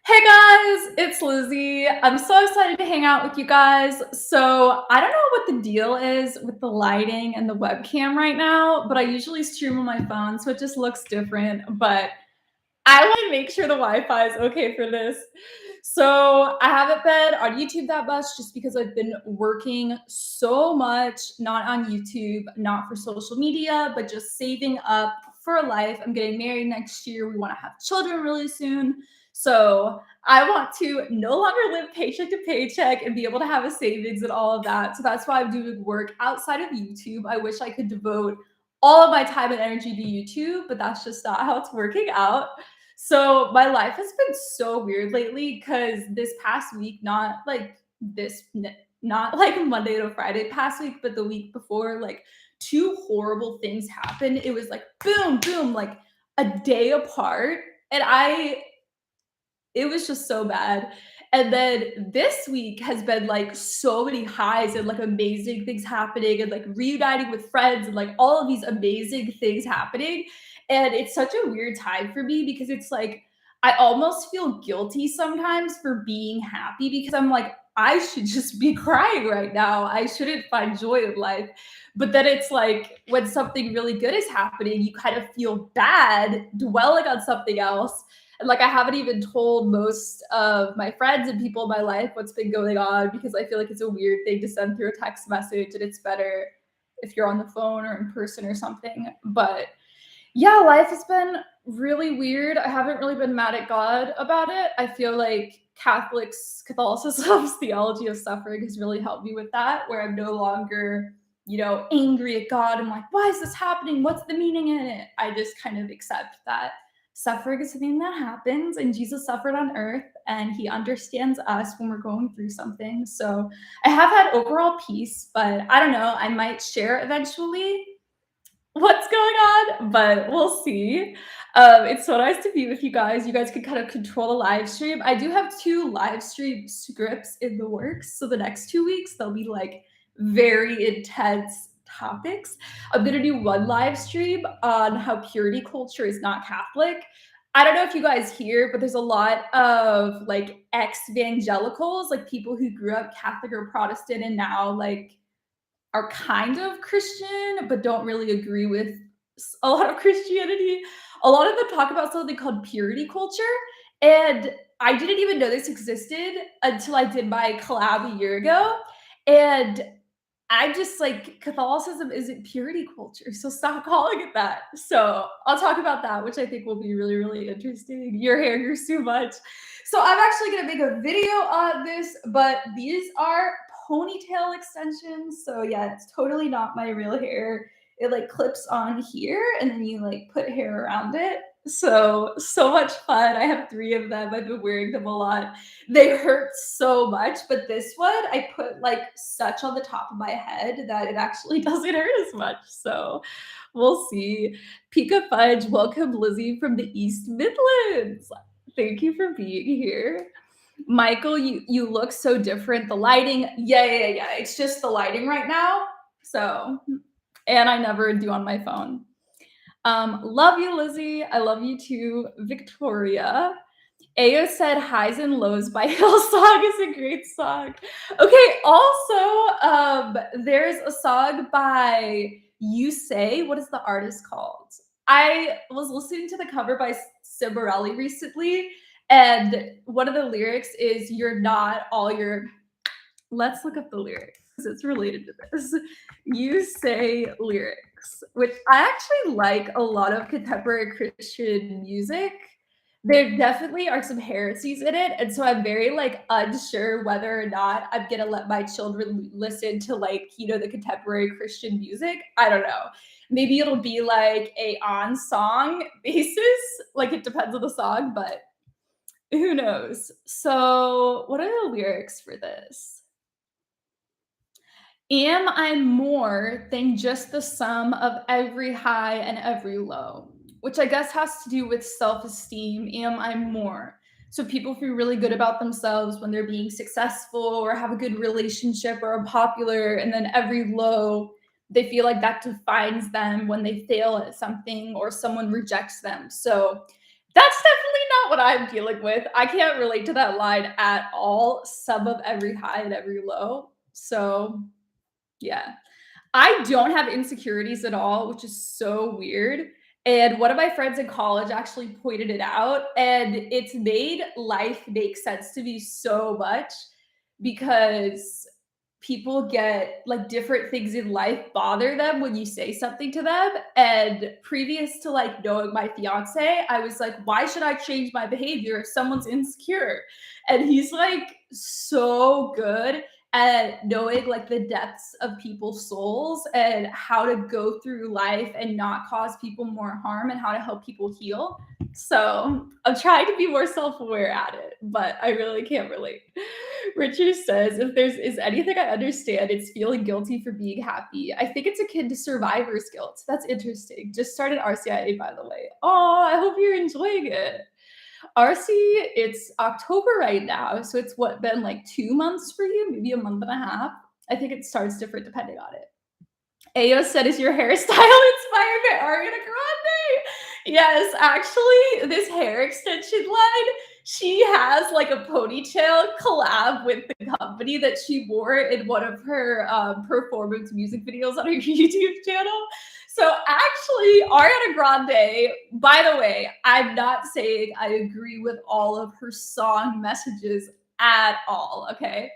Hey guys, it's Lizzie. I'm so excited to hang out with you guys. So, I don't know what the deal is with the lighting and the webcam right now, but I usually stream on my phone, so it just looks different. But I want to make sure the Wi-Fi is okay for this. So, I haven't been on YouTube that much just because I've been working so much, not on YouTube, not for social media, but just saving up for life. I'm getting married next year. We want to have children really soon. So, I want to no longer live paycheck to paycheck and be able to have a savings and all of that. So that's why I'm doing work outside of YouTube. I wish I could devote all of my time and energy to YouTube, but that's just not how it's working out. So my life has been so weird lately because this past week, not like Monday to Friday past week, but the week before, like two horrible things happened. It was like boom, boom, like a day apart. And it was just so bad. And then this week has been like so many highs and like amazing things happening and like reuniting with friends and like all of these amazing things happening. And it's such a weird time for me because it's like I almost feel guilty sometimes for being happy because I'm like, I should just be crying right now. I shouldn't find joy in life. But then it's like when something really good is happening, you kind of feel bad dwelling on something else, and like I haven't even told most of my friends and people in my life what's been going on because I feel like it's a weird thing to send through a text message and it's better if you're on the phone or in person or something. But yeah, life has been really weird. I haven't really been mad at God about it. I feel like Catholicism's theology of suffering has really helped me with that, where I'm no longer, angry at God. I'm like, why is this happening? What's the meaning in it? I just kind of accept that suffering is something that happens and Jesus suffered on earth and he understands us when we're going through something. So I have had overall peace, but I don't know, I might share eventually what's going on, but we'll see. It's so nice to be with you guys. You guys can kind of control the live stream. I do have 2 live stream scripts in the works. So the next 2 weeks, they'll be like very intense topics. I'm gonna do 1 live stream on how purity culture is not Catholic. I don't know if you guys hear, but there's a lot of like ex-evangelicals, like people who grew up Catholic or Protestant and now like are kind of Christian, but don't really agree with a lot of Christianity. A lot of them talk about something called purity culture. And I didn't even know this existed until I did my collab a year ago. And I just like Catholicism isn't purity culture. So stop calling it that. So I'll talk about that, which I think will be really, really interesting. Your hair grew too much. So I'm actually going to make a video on this, but these are ponytail extensions. So yeah, it's totally not my real hair. It like clips on here and then you like put hair around it. So much fun. I have 3 of them. I've been wearing them a lot. They hurt so much, but this one I put like such on the top of my head that it actually doesn't hurt as much. So we'll see. Pika Fudge, welcome Lizzie from the East Midlands. Thank you for being here. Michael, you look so different. The lighting, yeah. It's just the lighting right now. So, and I never do on my phone. Love you, Lizzie. I love you too, Victoria. Ayo said Highs and Lows by Hillsong is a great song. Okay, also, there's a song by You Say. What is the artist called? I was listening to the cover by Cimarelli recently, and one of the lyrics is "You're not all your." Let's look up the lyrics because it's related to this. You Say lyrics, which I actually like a lot of contemporary Christian music. There definitely are some heresies in it, and so I'm very like unsure whether or not I'm gonna let my children listen to like the contemporary Christian music. I don't know. Maybe it'll be like a on song basis, like it depends on the song, but who knows? So, what are the lyrics for this? Am I more than just the sum of every high and every low? Which I guess has to do with self-esteem. Am I more? So people feel really good about themselves when they're being successful or have a good relationship or are popular, and then every low, they feel like that defines them when they fail at something or someone rejects them. So that's definitely not what I'm dealing with. I can't relate to that line at all. Some of every high and every low. So, yeah. I don't have insecurities at all, which is so weird. And one of my friends in college actually pointed it out, and it's made life make sense to me so much because people get like different things in life bother them when you say something to them. And previous to like knowing my fiance, I was like, why should I change my behavior if someone's insecure? And he's like so good at knowing like the depths of people's souls and how to go through life and not cause people more harm and how to help people heal. So I'm trying to be more self-aware at it, but I really can't relate. Richard says, if there's is anything I understand, it's feeling guilty for being happy. I think it's akin to survivor's guilt. That's interesting. Just started RCIA, by the way. Oh, I hope you're enjoying it. RC, it's October right now, so it's what been like 2 months for you, maybe a month and a half. I think it starts different depending on it. Ayo said, is your hairstyle inspired by Ariana Grande? Yes, actually, this hair extension line, she has like a ponytail collab with the company that she wore in one of her performance music videos on her YouTube channel. So actually, Ariana Grande, by the way, I'm not saying I agree with all of her song messages at all, okay?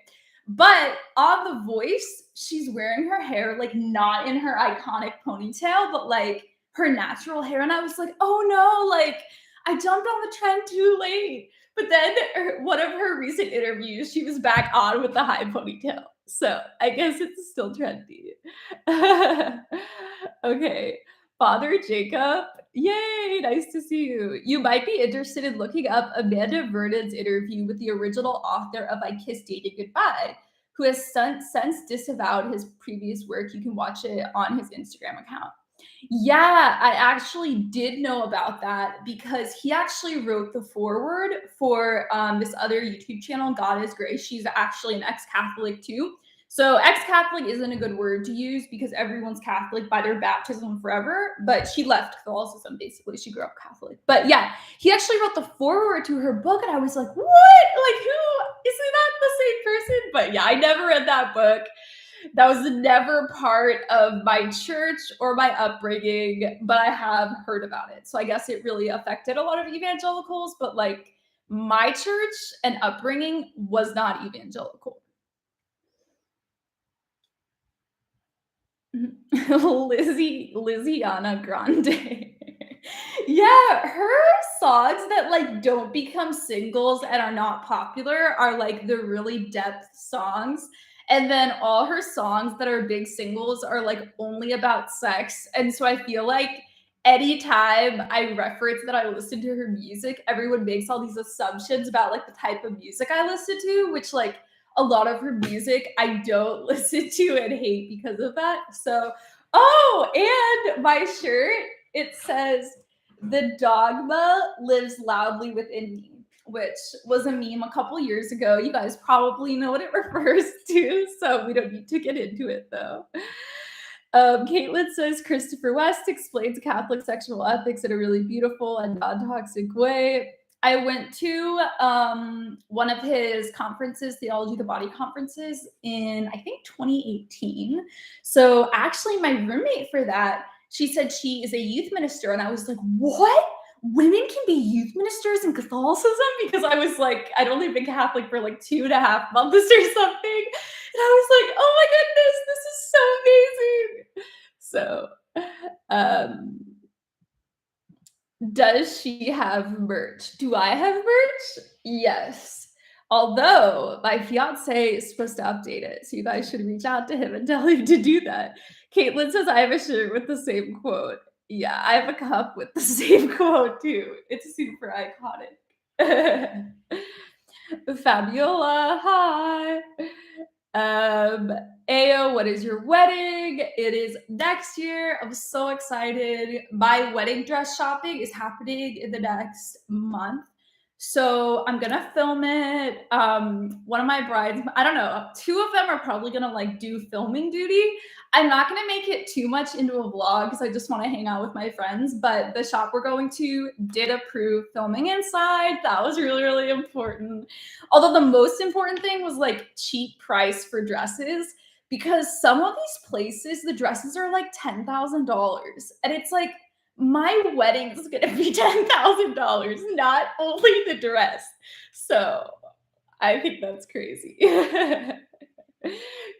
But on The Voice, she's wearing her hair like not in her iconic ponytail, but like her natural hair. And I was like, oh no, like I jumped on the trend too late. But then one of her recent interviews, she was back on with the high ponytail. So I guess it's still trendy. Okay. Father Jacob, yay, nice to see you. You might be interested in looking up Amanda Vernon's interview with the original author of I Kissed Dating Goodbye, who has since disavowed his previous work. You can watch it on his Instagram account. Yeah, I actually did know about that because he actually wrote the foreword for this other YouTube channel, God is Grace. She's actually an ex-Catholic too. So ex-Catholic isn't a good word to use because everyone's Catholic by their baptism forever, but she left Catholicism basically. She grew up Catholic. But yeah, he actually wrote the foreword to her book and I was like, what? Like who? Isn't that the same person? But yeah, I never read that book. That was never part of my church or my upbringing, but I have heard about it. So I guess it really affected a lot of evangelicals, but like my church and upbringing was not evangelical. Lizziana Grande. Yeah, her songs that like don't become singles and are not popular are like the really depth songs. And then all her songs that are big singles are like only about sex. And so I feel like anytime I reference that I listen to her music, everyone makes all these assumptions about like the type of music I listen to, which like a lot of her music I don't listen to and hate because of that. So, oh, and my shirt, it says, the dogma lives loudly within me, which was a meme a couple years ago. You guys probably know what it refers to, so we don't need to get into it though. Caitlin says Christopher West explains Catholic sexual ethics in a really beautiful and non-toxic way. I went to one of his conferences, Theology the Body conferences in, I think, 2018. So actually my roommate for that, she said she is a youth minister. And I was like, what? Women can be youth ministers in Catholicism? Because I was like, I'd only been Catholic for like 2.5 months or something. And I was like, oh my goodness, this is so amazing. So, does she have merch? Do I have merch? Yes. Although my fiance is supposed to update it. So you guys should reach out to him and tell him to do that. Caitlin says, I have a shirt with the same quote. Yeah, I have a cup with the same quote too. It's super iconic. Fabiola, hi. Ayo, what is your wedding? It is next year. I'm so excited. My wedding dress shopping is happening in the next month. So I'm gonna film it. One of my brides, I don't know, two of them are probably gonna like do filming duty. I'm not gonna make it too much into a vlog because I just want to hang out with my friends. But the shop we're going to did approve filming inside. That was really, really important. Although the most important thing was like cheap price for dresses because some of these places, the dresses are like $10,000. And it's like, my wedding is gonna be $10,000, not only the dress. So I think that's crazy.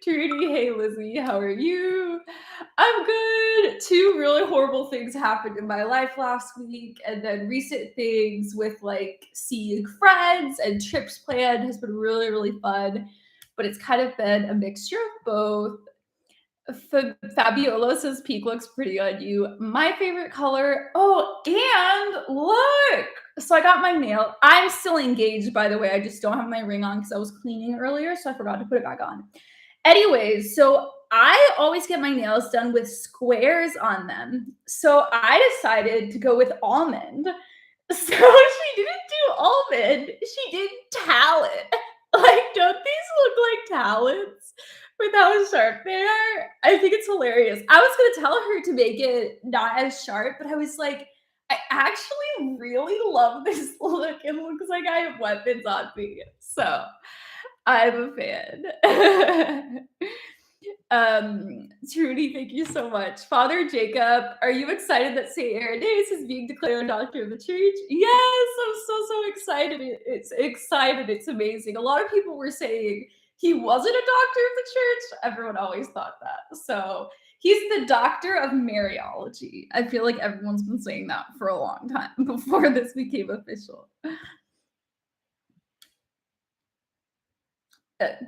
Trudy, hey Lizzie, how are you? I'm good. Two really horrible things happened in my life last week, and then recent things with like seeing friends and trips planned has been really, really fun. But it's kind of been a mixture of both. Fabiola says pink looks pretty on you. My favorite color. Oh, and look. So I got my nail. I'm still engaged, by the way. I just don't have my ring on because I was cleaning earlier, so I forgot to put it back on. Anyways, so I always get my nails done with squares on them. So I decided to go with almond. So she didn't do almond. She did talent. Like, don't these look like talents? With how sharp they are. I think it's hilarious. I was gonna tell her to make it not as sharp, but I was like, I actually really love this look. It looks like I have weapons on me. So I'm a fan. Trudy, thank you so much. Father Jacob, are you excited that St. Irenaeus is being declared doctor of the church? Yes, I'm so excited. It's excited. It's amazing. A lot of people were saying he wasn't a doctor of the church. Everyone always thought that. So he's the doctor of Mariology. I feel like everyone's been saying that for a long time before this became official.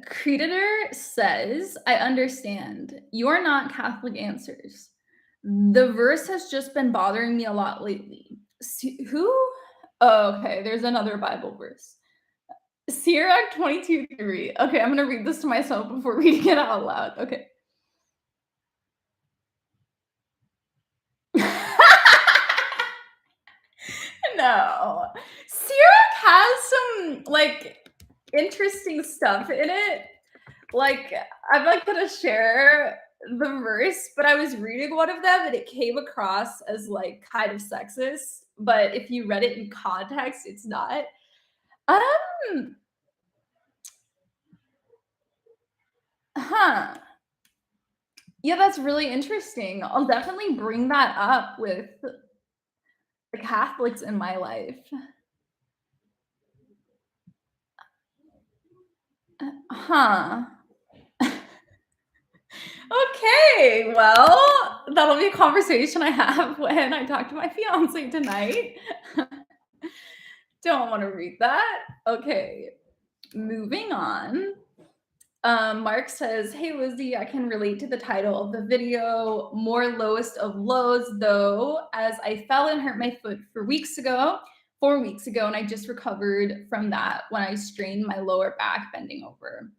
Creditor says, I understand. You're not Catholic Answers. The verse has just been bothering me a lot lately. Who? Oh, okay. There's another Bible verse. Sirach 22:3. Okay, I'm going to read this to myself before reading it out loud. Okay. No. Sirach has some, like, interesting stuff in it. Like, I'm not gonna share the verse, but I was reading one of them and it came across as like kind of sexist. But if you read it in context, it's not. Um, huh. Yeah, that's really interesting. I'll definitely bring that up with the Catholics in my life. Huh. Okay, well, that'll be a conversation I have when I talk to my fiance tonight. Don't want to read that. Okay, moving on. Mark says, hey Lizzie, I can relate to the title of the video, more lowest of lows though, as I fell and hurt my foot 4 weeks ago, and I just recovered from that when I strained my lower back bending over.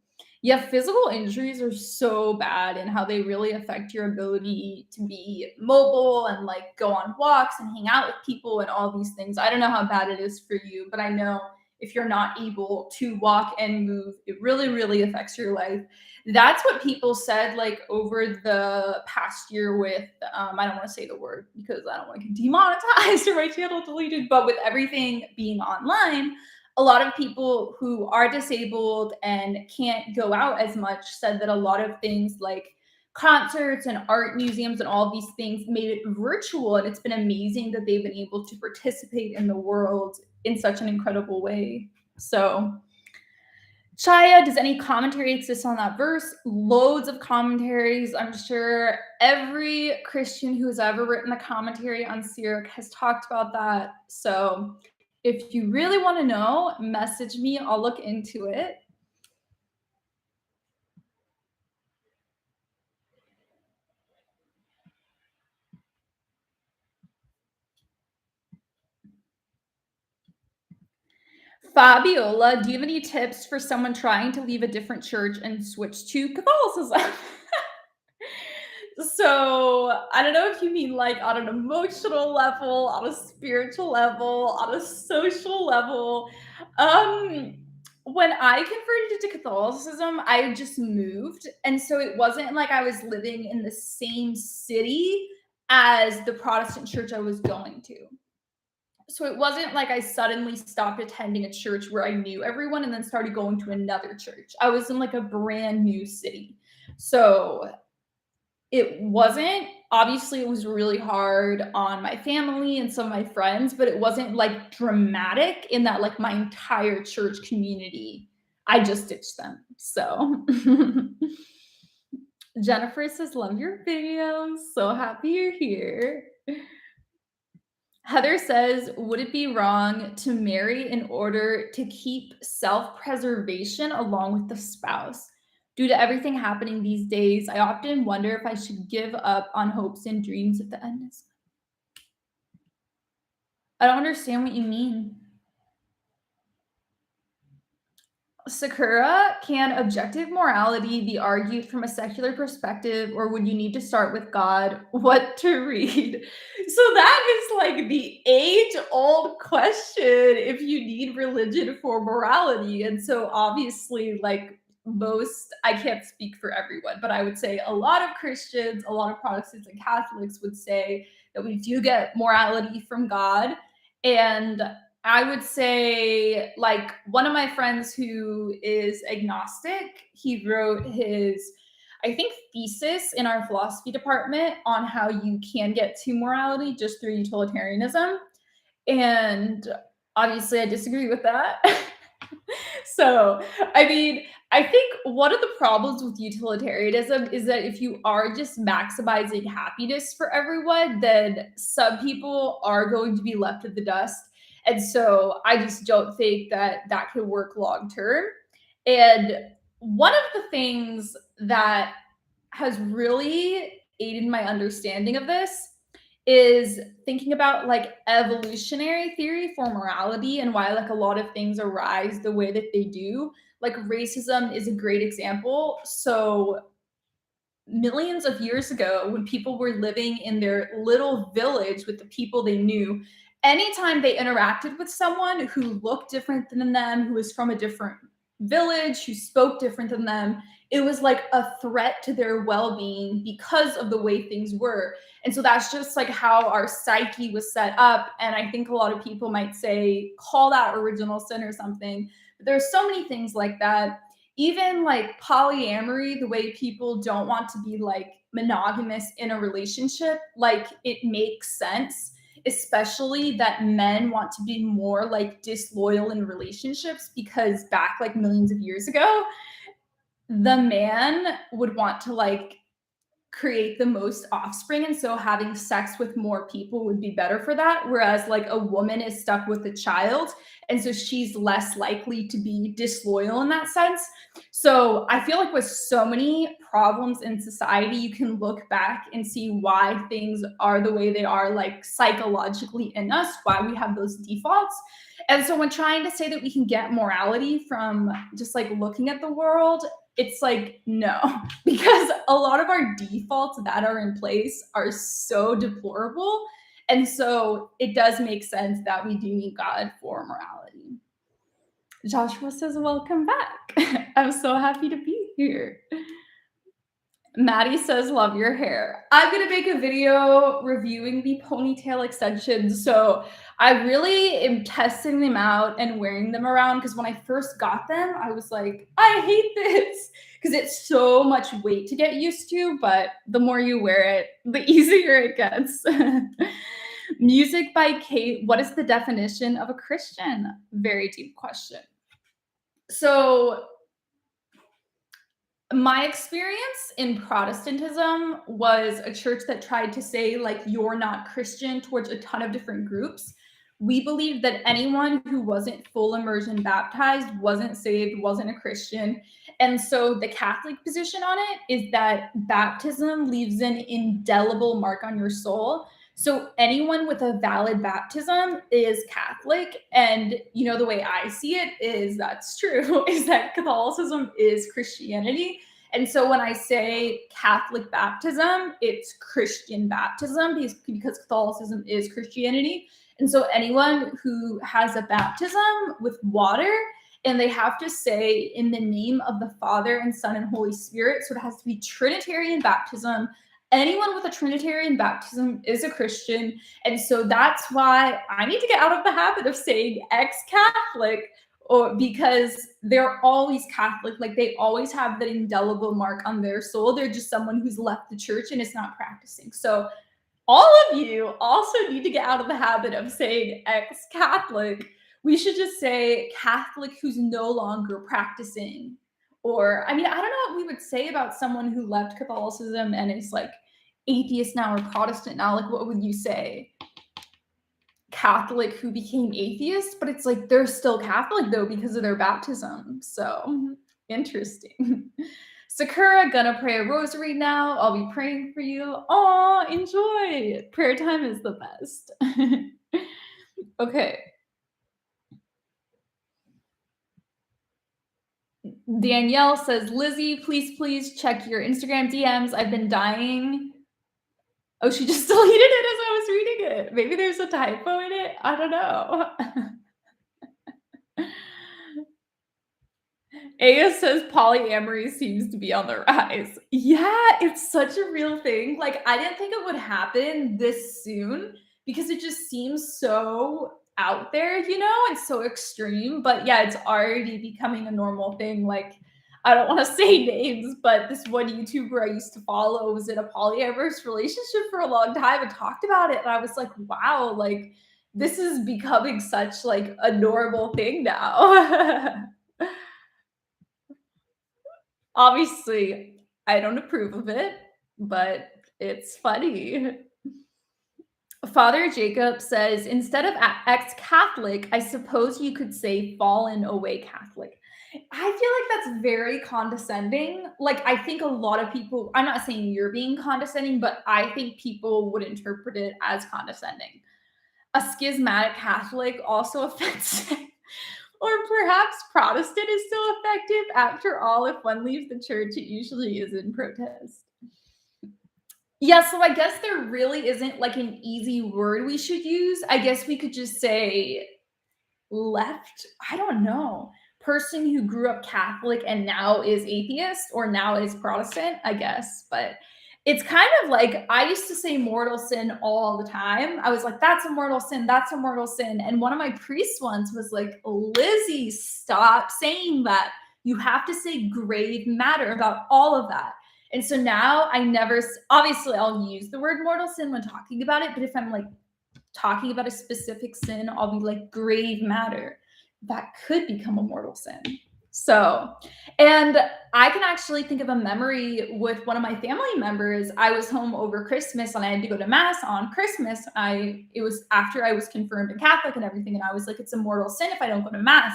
Yeah, physical injuries are so bad and how they really affect your ability to be mobile and like go on walks and hang out with people and all these things. I don't know how bad it is for you, but I know if you're not able to walk and move, it really, really affects your life. That's what people said like over the past year with, I don't want to say the word because I don't want to get demonetized or my channel deleted, but with everything being online, a lot of people who are disabled and can't go out as much said that a lot of things like concerts and art museums and all these things made it virtual, and it's been amazing that they've been able to participate in the world in such an incredible way. So Chaya, does any commentary exist on that verse? Loads of commentaries. I'm sure every Christian who has ever written a commentary on Sirach has talked about that. So if you really want to know, message me. I'll look into it. Fabiola, do you have any tips for someone trying to leave a different church and switch to Catholicism? So I don't know if you mean like on an emotional level, on a spiritual level, on a social level. Um, when I converted to Catholicism, I just moved. And so it wasn't like I was living in the same city as the Protestant church I was going to. So it wasn't like I suddenly stopped attending a church where I knew everyone and then started going to another church. I was in like a brand new city. So it wasn't, obviously it was really hard on my family and some of my friends, but it wasn't like dramatic in that like my entire church community, I just ditched them. So Jennifer says, love your videos. So happy you're here. Heather says, would it be wrong to marry in order to keep self-preservation along with the spouse? Due to everything happening these days, I often wonder if I should give up on hopes and dreams at the end. I don't understand what you mean. Sakura, can objective morality be argued from a secular perspective, or would you need to start with God? What to read? So that is like the age-old question if you need religion for morality. And so obviously, like most, I can't speak for everyone, but I would say a lot of Christians, a lot of Protestants and Catholics would say that we do get morality from God. And I would say, like, one of my friends who is agnostic, he wrote his, I think, thesis in our philosophy department on how you can get to morality just through utilitarianism. And obviously, I disagree with that. So, I mean, I think one of the problems with utilitarianism is that if you are just maximizing happiness for everyone, then some people are going to be left in the dust. And so I just don't think that that can work long term. And one of the things that has really aided my understanding of this is thinking about like evolutionary theory for morality and why like a lot of things arise the way that they do. Like racism is a great example. So millions of years ago, when people were living in their little village with the people they knew, anytime they interacted with someone who looked different than them, who was from a different village, who spoke different than them, it was like a threat to their well-being because of the way things were. And so that's just like how our psyche was set up. And I think a lot of people might say, call that original sin or something. But there's so many things like that. Even like polyamory, the way people don't want to be like monogamous in a relationship, like it makes sense, especially that men want to be more like disloyal in relationships, because back like millions of years ago, the man would want to like create the most offspring, and so having sex with more people would be better for that, whereas like a woman is stuck with a child, and so she's less likely to be disloyal in that sense. So I feel like with so many problems in society, you can look back and see why things are the way they are, like psychologically in us, why we have those defaults. And so when trying to say that we can get morality from just like looking at the world, it's like no, because a lot of our defaults that are in place are so deplorable. And so it does make sense that we do need God for morality. Joshua says, welcome back. I'm so happy to be here. Maddie says, love your hair. I'm going to make a video reviewing the ponytail extensions. So I really am testing them out and wearing them around, because when I first got them, I was like, I hate this, because it's so much weight to get used to. But the more you wear it, the easier it gets. Music by Kate. What is the definition of a Christian? Very deep question. So my experience in Protestantism was a church that tried to say, like, you're not Christian towards a ton of different groups. We believed that anyone who wasn't full immersion baptized wasn't saved, wasn't a Christian. And so the Catholic position on it is that baptism leaves an indelible mark on your soul. So anyone with a valid baptism is Catholic. And, you know, the way I see it is that's true, is that Catholicism is Christianity. And so when I say Catholic baptism, it's Christian baptism because Catholicism is Christianity. And so anyone who has a baptism with water, and they have to say in the name of the Father and Son and Holy Spirit, so it has to be Trinitarian baptism. Anyone with a Trinitarian baptism is a Christian. And so that's why I need to get out of the habit of saying ex-Catholic, or because they're always Catholic. Like they always have that indelible mark on their soul. They're just someone who's left the church and is not practicing. So all of you also need to get out of the habit of saying ex-Catholic. We should just say Catholic who's no longer practicing. Or, I mean, I don't know what we would say about someone who left Catholicism and is like atheist now or Protestant now. Like, what would you say? Catholic who became atheist, but it's like they're still Catholic though because of their baptism. So interesting. Sakura, gonna pray a rosary now. I'll be praying for you. Oh, enjoy. Prayer time is the best. Okay. Danielle says, Lizzie, please check your Instagram DMs. I've been dying. Oh, she just deleted it as I was reading it. Maybe there's a typo in it. I don't know. Aya says polyamory seems to be on the rise. Yeah, it's such a real thing. Like, I didn't think it would happen this soon because it just seems so out there, you know, and so extreme. But yeah, it's already becoming a normal thing. Like, I don't want to say names, but this one YouTuber I used to follow was in a polyamorous relationship for a long time and talked about it. And I was like, wow, like, this is becoming such like a normal thing now. Obviously, I don't approve of it, but it's funny. Father Jacob says, instead of ex-Catholic, I suppose you could say fallen away Catholic. I feel like that's very condescending. Like, I think a lot of people, I'm not saying you're being condescending, but I think people would interpret it as condescending. A schismatic Catholic also offensive. Or perhaps Protestant is still effective. After all, if one leaves the church, it usually is in protest. Yeah, so I guess there really isn't like an easy word we should use. I guess we could just say left. I don't know. Person who grew up Catholic and now is atheist or now is Protestant, I guess. But it's kind of like I used to say mortal sin all the time. I was like, that's a mortal sin. That's a mortal sin. And one of my priests once was like, Lizzie, stop saying that. You have to say grave matter about all of that. And so now I never, obviously, I'll use the word mortal sin when talking about it. But if I'm like talking about a specific sin, I'll be like grave matter. That could become a mortal sin. So, and I can actually think of a memory with one of my family members. I was home over Christmas and I had to go to mass on Christmas. It was after I was confirmed a Catholic and everything. And I was like, it's a mortal sin if I don't go to mass.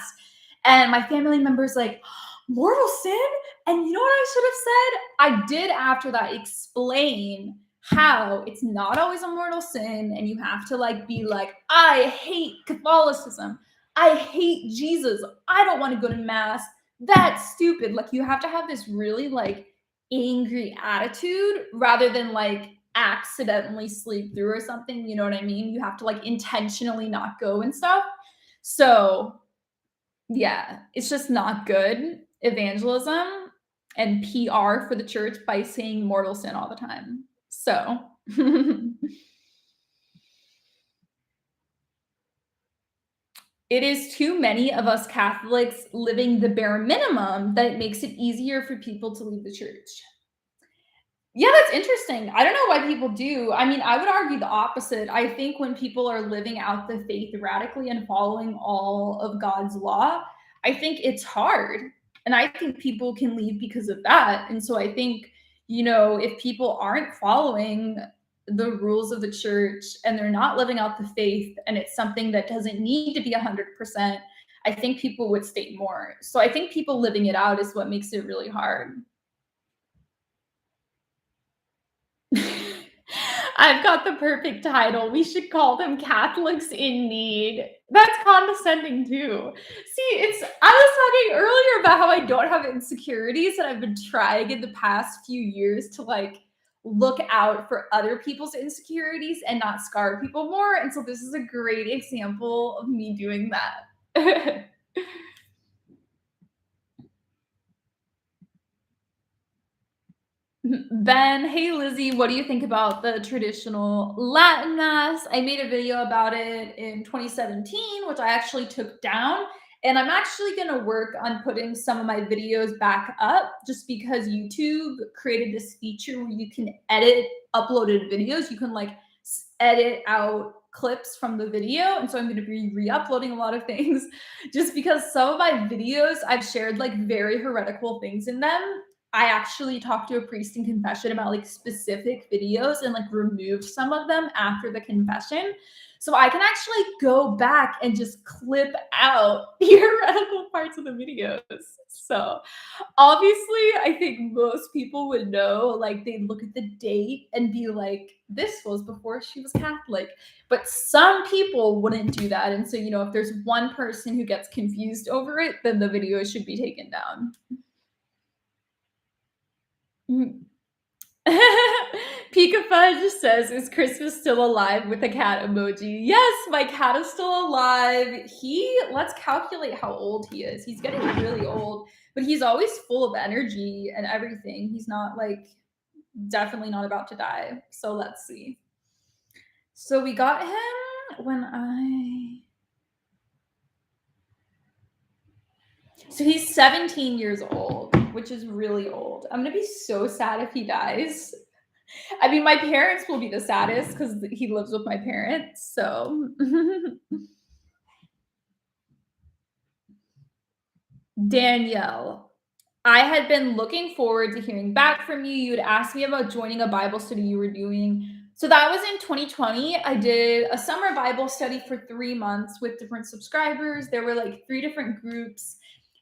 And my family member's like, mortal sin? And you know what I should have said? I did after that explain how it's not always a mortal sin and you have to like be like, I hate Catholicism. I hate Jesus. I don't want to go to mass. That's stupid. Like you have to have this really like angry attitude rather than like accidentally sleep through or something. You know what I mean? You have to like intentionally not go and stuff. So yeah, it's just not good evangelism and PR for the church by saying mortal sin all the time. So it is too many of us Catholics living the bare minimum that it makes it easier for people to leave the church. Yeah, that's interesting. I don't know why people do. I mean, I would argue the opposite. I think when people are living out the faith radically and following all of God's law, I think it's hard. And I think people can leave because of that. And so I think, you know, if people aren't following the rules of the church and they're not living out the faith and it's something that doesn't need to be 100%, I think people would stay more. So I think people living it out is what makes it really hard. I've got the perfect title. We should call them Catholics in Need. That's condescending too. See, I was talking earlier about how I don't have insecurities, and I've been trying in the past few years to like look out for other people's insecurities and not scar people more. And so this is a great example of me doing that. Ben, hey Lizzie, what do you think about the traditional Latin Mass? I made a video about it in 2017, which I actually took down. And I'm actually going to work on putting some of my videos back up just because YouTube created this feature where you can edit uploaded videos. You can like edit out clips from the video. And so I'm going to be re-uploading a lot of things just because some of my videos I've shared like very heretical things in them. I actually talked to a priest in confession about like specific videos and like removed some of them after the confession. So I can actually go back and just clip out the heretical parts of the videos. So obviously, I think most people would know, like they'd look at the date and be like, this was before she was Catholic. But some people wouldn't do that. And so, if there's one person who gets confused over it, then the video should be taken down. Mhm. Pika Fudge says, is Christmas still alive with a cat emoji? Yes, my cat is still alive. Let's calculate how old he is. He's getting really old, but he's always full of energy and everything. He's not like, definitely not about to die. So let's see. So we got him so he's 17 years old, which is really old. I'm going to be so sad if he dies. I mean, my parents will be the saddest because he lives with my parents. So, Danielle, I had been looking forward to hearing back from you. You had asked me about joining a Bible study you were doing. So that was in 2020. I did a summer Bible study for 3 months with different subscribers. There were like 3 different groups.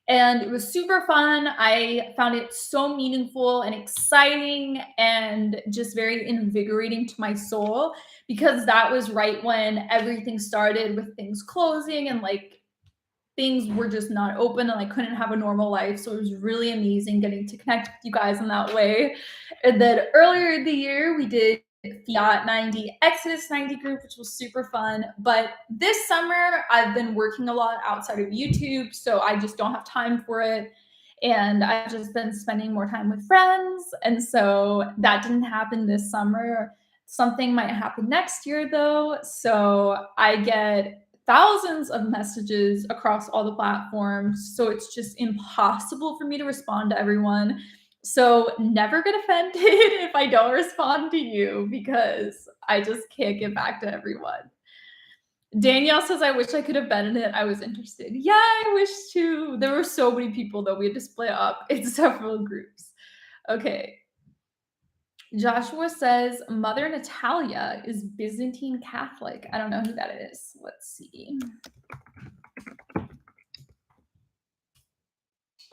And it was super fun. I found it so meaningful and exciting and just very invigorating to my soul because that was right when everything started with things closing and like things were just not open and I couldn't have a normal life. So it was really amazing getting to connect with you guys in that way. And then earlier in the year, we did Fiat 90 Exodus 90 group, which was super fun. But this summer, I've been working a lot outside of YouTube, so I just don't have time for it. And I've just been spending more time with friends. And so that didn't happen this summer. Something might happen next year, though. So I get thousands of messages across all the platforms. So it's just impossible for me to respond to everyone. So never get offended if I don't respond to you because I just can't get back to everyone. Danielle says, I wish I could have been in it. I was interested. Yeah, I wish too. There were so many people that we had to split up in several groups. Okay. Joshua says, Mother Natalia is Byzantine Catholic. I don't know who that is. Let's see.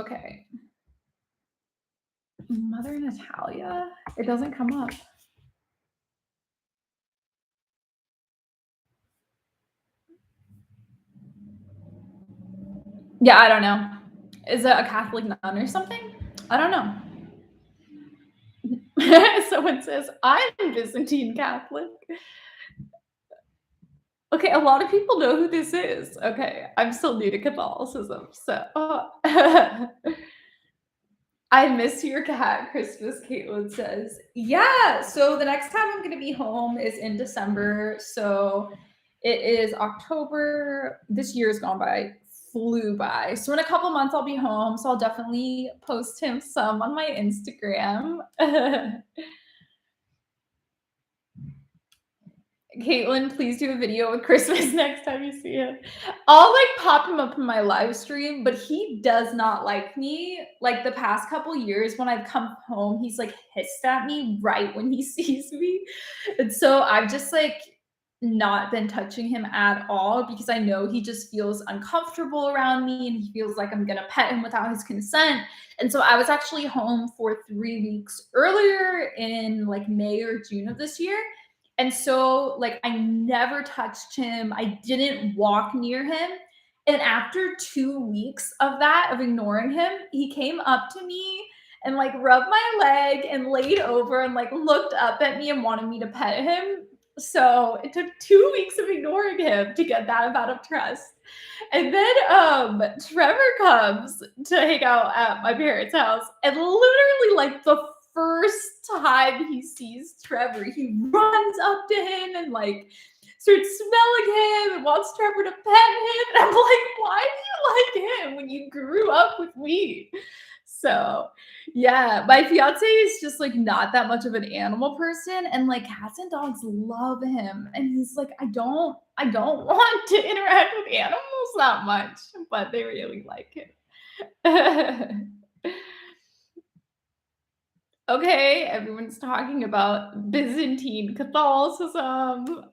Okay. Mother Natalia? It doesn't come up. Yeah, I don't know. Is it a Catholic nun or something? I don't know. Someone says, I'm Byzantine Catholic. Okay, a lot of people know who this is. Okay, I'm still new to Catholicism, so I miss your cat, Christmas, Caitlin says. Yeah, so the next time I'm going to be home is in December. So it is October. This year's gone by, flew by. So in a couple months, I'll be home. So I'll definitely post him some on my Instagram. Caitlin, please do a video with Christmas next time you see him. I'll like pop him up in my live stream, but he does not like me. Like the past couple years when I've come home, he's like hissed at me right when he sees me. And so I've just like not been touching him at all because I know he just feels uncomfortable around me and he feels like I'm gonna pet him without his consent. And so I was actually home for 3 weeks earlier in like May or June of this year. And so like I never touched him. I didn't walk near him. And after 2 weeks of that, of ignoring him, he came up to me and like rubbed my leg and laid over and like looked up at me and wanted me to pet him. So it took 2 weeks of ignoring him to get that amount of trust. And then Trevor comes to hang out at my parents' house, and literally like the first time he sees Trevor, he runs up to him and like starts smelling him and wants Trevor to pet him. And I'm like, why do you like him when you grew up with me? So yeah, my fiance is just like not that much of an animal person, and like cats and dogs love him. And he's like, I don't want to interact with animals that much, but they really like him. Okay, everyone's talking about Byzantine Catholicism,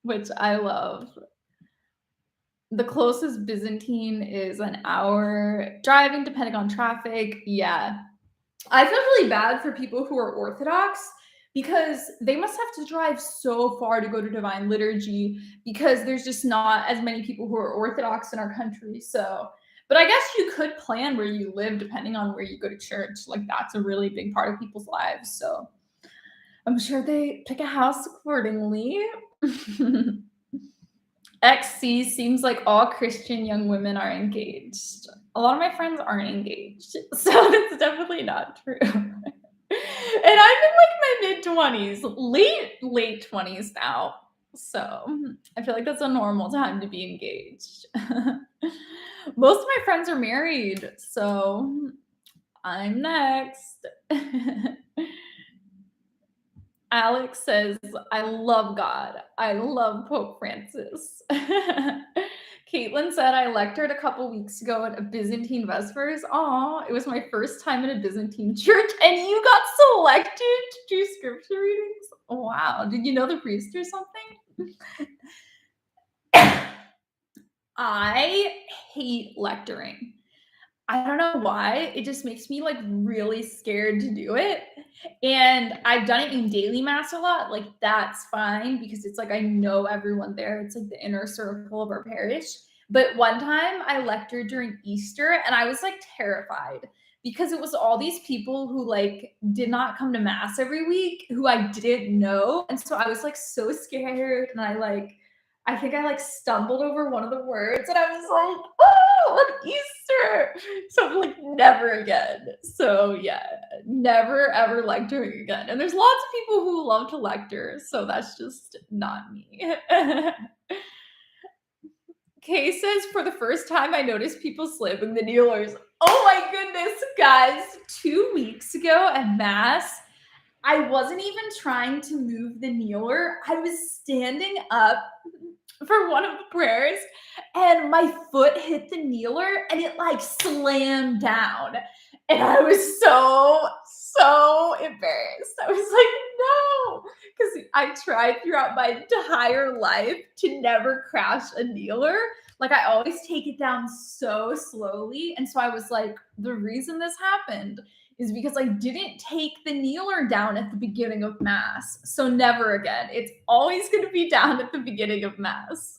which I love. The closest Byzantine is an hour driving, depending on traffic. Yeah. I feel really bad for people who are Orthodox because they must have to drive so far to go to Divine Liturgy because there's just not as many people who are Orthodox in our country. So, but I guess you could plan where you live depending on where you go to church. Like that's a really big part of people's lives. So I'm sure they pick a house accordingly. XC seems like all Christian young women are engaged. A lot of my friends aren't engaged, so that's definitely not true. And I'm in like my mid-20s, late 20s now. So I feel like that's a normal time to be engaged. Most of my friends are married, so I'm next. Alex says, I love God. I love Pope Francis. Caitlin said, I lectured a couple weeks ago at a Byzantine Vespers. Aw, it was my first time in a Byzantine church, and you got selected to do scripture readings? Wow. Did you know the priest or something? I hate lecturing. I don't know why. It just makes me like really scared to do it. And I've done it in daily mass a lot. Like that's fine because it's like I know everyone there. It's like the inner circle of our parish. But one time I lectured during Easter and I was like terrified because it was all these people who like did not come to mass every week who I didn't know. And so I was like so scared and I think I like stumbled over one of the words and I was like, oh, on Easter. So I'm like, never again. So yeah, never ever lecturing again. And there's lots of people who love to lecture. So that's just not me. Kay says, for the first time, I noticed people slamming the kneelers. Oh my goodness, guys. 2 weeks ago at Mass, I wasn't even trying to move the kneeler. I was standing up for one of the prayers and my foot hit the kneeler and it like slammed down. And I was so embarrassed. I was like, no, because I tried throughout my entire life to never crash a kneeler. Like I always take it down so slowly. And so I was like, the reason this happened is because I didn't take the kneeler down at the beginning of Mass. So never again. It's always going to be down at the beginning of Mass.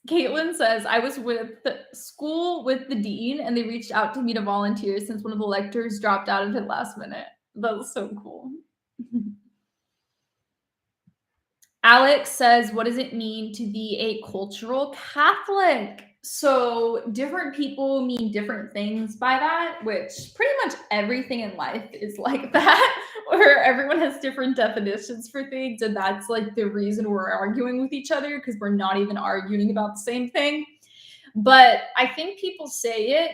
Caitlin says, I was with school with the dean and they reached out to me to volunteer since one of the lectors dropped out of it last minute. That was so cool. Alex says, what does it mean to be a cultural Catholic? So different people mean different things by that, which pretty much everything in life is like that, where everyone has different definitions for things. And that's like the reason we're arguing with each other because we're not even arguing about the same thing. But I think people say it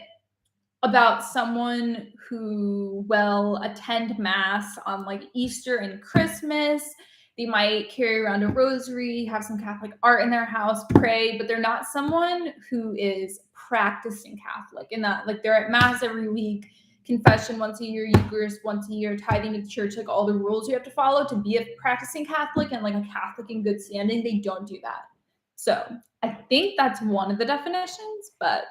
about someone who will attend Mass on like Easter and Christmas. They might carry around a rosary, have some Catholic art in their house, pray, but they're not someone who is practicing Catholic in that like they're at Mass every week, confession once a year, Eucharist once a year, tithing to the church, like all the rules you have to follow to be a practicing Catholic and like a Catholic in good standing. They don't do that. So I think that's one of the definitions, but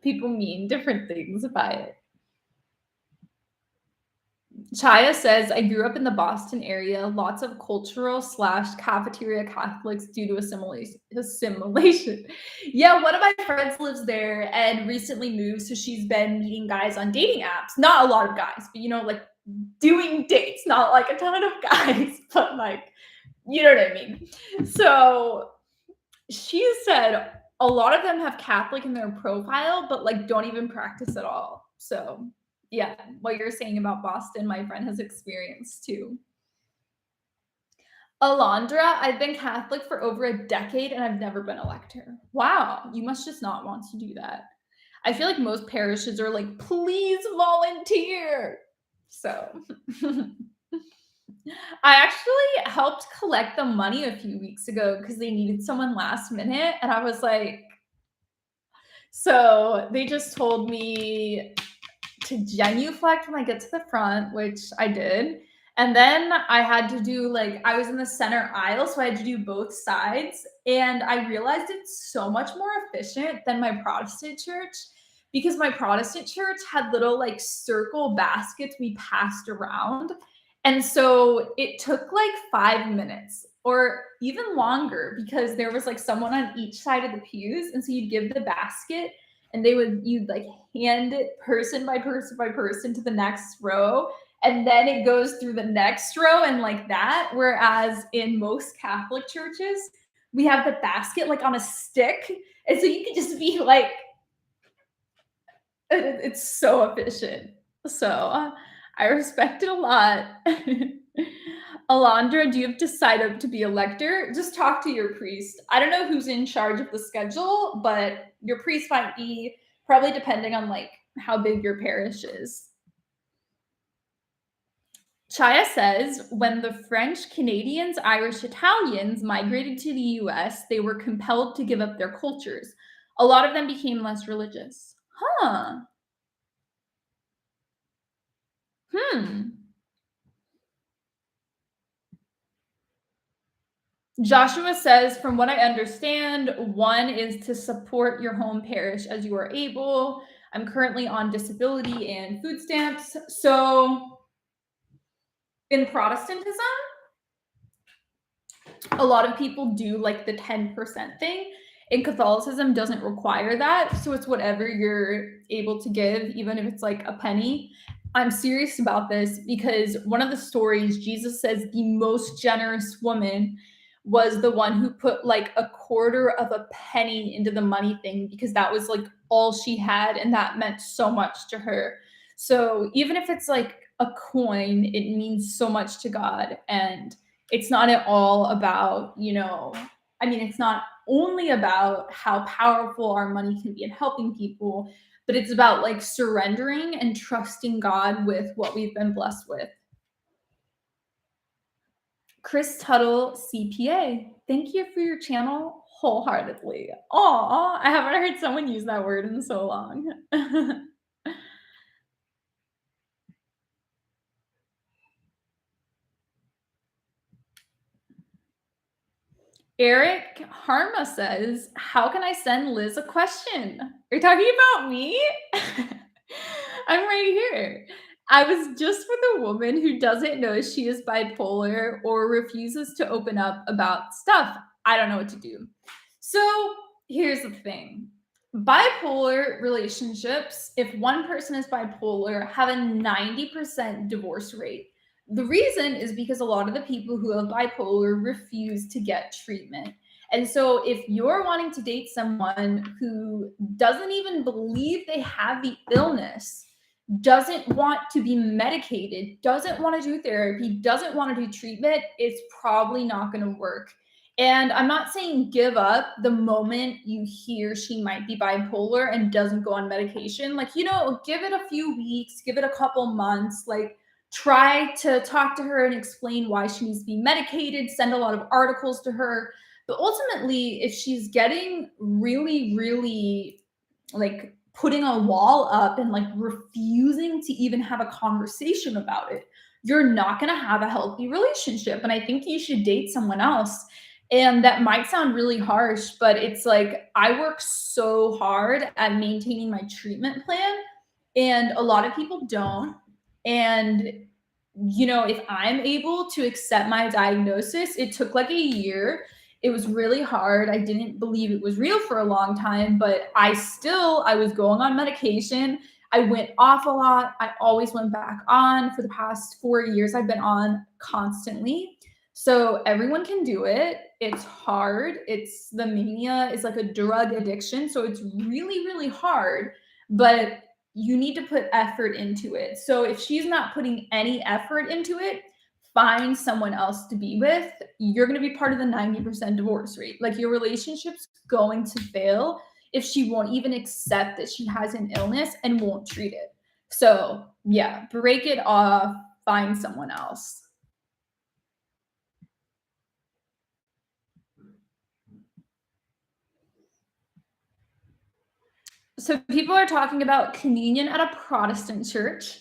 people mean different things by it. Chaya says, I grew up in the Boston area, lots of cultural / cafeteria Catholics due to assimilation. Yeah, one of my friends lives there and recently moved, so she's been meeting guys on dating apps. Not a lot of guys, but like doing dates, not like a ton of guys, but like, you know what I mean? So she said a lot of them have Catholic in their profile, but like don't even practice at all. So yeah, what you're saying about Boston, my friend has experienced too. Alondra, I've been Catholic for over a decade and I've never been a lector. Wow, you must just not want to do that. I feel like most parishes are like, please volunteer. So I actually helped collect the money a few weeks ago because they needed someone last minute. And I was like, so they just told me to genuflect when I get to the front, which I did. And then I had to do I was in the center aisle, so I had to do both sides. And I realized it's so much more efficient than my Protestant church because my Protestant church had little circle baskets we passed around. And so it took 5 minutes or even longer because there was someone on each side of the pews. And so you'd give the basket and you'd hand it person by person by person to the next row. And then it goes through the next row and like that. Whereas in most Catholic churches, we have the basket on a stick. And so you can just be it's so efficient. So I respect it a lot. Alondra, do you have to sign up to be a lector? Just talk to your priest. I don't know who's in charge of the schedule, but your priest might be, probably depending on how big your parish is. Chaya says, when the French, Canadians, Irish, Italians migrated to the US, they were compelled to give up their cultures. A lot of them became less religious. Huh. Joshua says, from what I understand, one is to support your home parish as you are able. I'm currently on disability and food stamps. So in Protestantism, a lot of people do the 10% thing. In Catholicism, doesn't require that. So it's whatever you're able to give, even if it's a penny. I'm serious about this because one of the stories, Jesus says the most generous woman was the one who put a quarter of a penny into the money thing because that was all she had and that meant so much to her. So even if it's a coin, it means so much to God. And it's not at all about, it's not only about how powerful our money can be in helping people, but it's about surrendering and trusting God with what we've been blessed with. Chris Tuttle, CPA. Thank you for your channel wholeheartedly. Aw, I haven't heard someone use that word in so long. Eric Harma says, how can I send Liz a question? Are you talking about me? I'm right here. I was just with a woman who doesn't know she is bipolar or refuses to open up about stuff. I don't know what to do. So here's the thing. Bipolar relationships, if one person is bipolar, have a 90% divorce rate. The reason is because a lot of the people who have bipolar refuse to get treatment. And so if you're wanting to date someone who doesn't even believe they have the illness, doesn't want to be medicated, doesn't want to do therapy, doesn't want to do treatment, it's probably not going to work. And I'm not saying give up the moment you hear she might be bipolar and doesn't go on medication. Give it a few weeks, give it a couple months, try to talk to her and explain why she needs to be medicated, send a lot of articles to her. But ultimately, if she's getting really, really putting a wall up and like refusing to even have a conversation about it, you're not going to have a healthy relationship. And I think you should date someone else. And that might sound really harsh, but it's like I work so hard at maintaining my treatment plan, and a lot of people don't. And, if I'm able to accept my diagnosis, it took like a year. It was really hard. I didn't believe it was real for a long time, but I was going on medication. I went off a lot. I always went back on. For the past 4 years, I've been on constantly. So everyone can do it. It's hard. The mania is like a drug addiction. So it's really, really hard, but you need to put effort into it. So if she's not putting any effort into it, find someone else to be with. You're going to be part of the 90% divorce rate. Like, your relationship's going to fail if she won't even accept that she has an illness and won't treat it. So yeah, break it off, find someone else. So people are talking about communion at a Protestant church.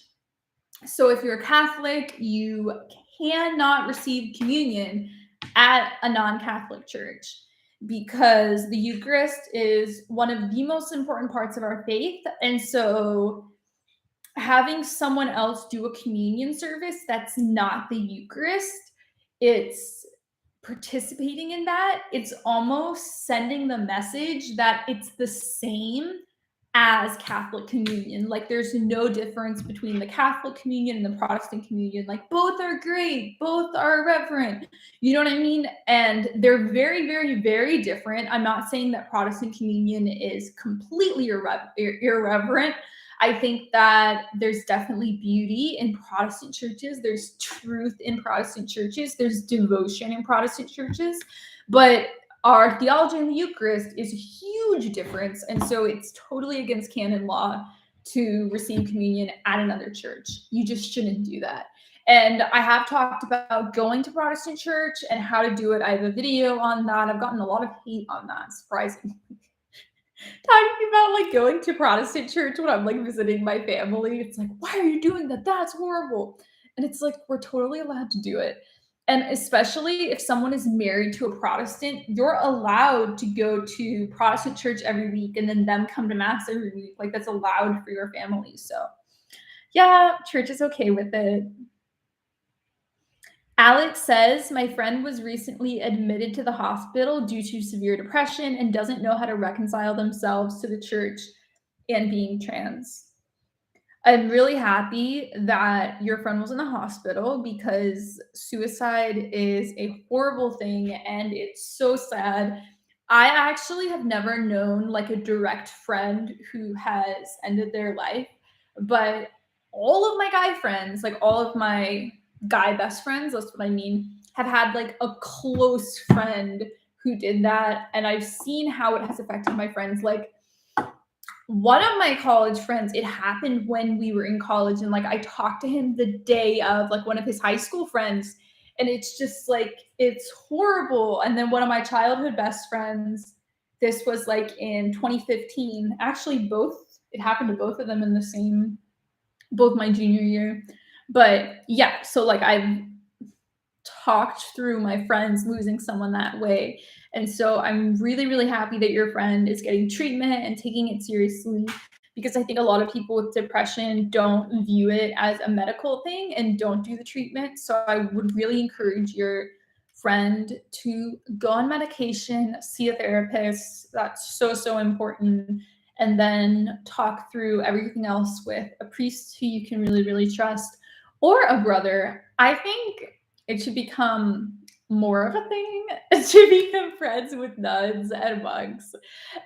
So if you're a Catholic, you cannot receive communion at a non-Catholic church, because the Eucharist is one of the most important parts of our faith. And so having someone else do a communion service that's not the Eucharist, it's participating in that. It's almost sending the message that it's the same as Catholic communion. Like, there's no difference between the Catholic communion and the Protestant communion. Like, both are great, both are reverent. You know what I mean? And they're very, very, very different. I'm not saying that Protestant communion is completely irreverent. I think that there's definitely beauty in Protestant churches. There's truth in Protestant churches. There's devotion in Protestant churches. But our theology in the Eucharist is a huge difference. And so it's totally against canon law to receive communion at another church. You just shouldn't do that. And I have talked about going to Protestant church and how to do it. I have a video on that. I've gotten a lot of hate on that, surprisingly. Talking about like going to Protestant church when I'm like visiting my family. It's like, why are you doing that? That's horrible. And it's like, we're totally allowed to do it. And especially if someone is married to a Protestant, you're allowed to go to Protestant church every week and then them come to mass every week. Like, that's allowed for your family. So yeah, church is okay with it. Alex says, my friend was recently admitted to the hospital due to severe depression and doesn't know how to reconcile themselves to the church and being trans. I'm really happy that your friend was in the hospital, because suicide is a horrible thing and it's so sad. I actually have never known like a direct friend who has ended their life, but all of my guy friends, like all of my guy best friends, that's what I mean, have had like a close friend who did that. And I've seen how it has affected my friends. Like, one of my college friends, it happened when we were in college, and like I talked to him the day of like one of his high school friends, and it's just like, it's horrible. And then one of my childhood best friends, this was like in 2015. Actually, it happened to both of them in the same, both my junior year. But yeah, so like I've talked through my friends losing someone that way. And so I'm really, really happy that your friend is getting treatment and taking it seriously, because I think a lot of people with depression don't view it as a medical thing and don't do the treatment. So I would really encourage your friend to go on medication, see a therapist. That's so, so important. And then talk through everything else with a priest who you can really, really trust, or a brother. I think it should become more of a thing to become friends with nuns and monks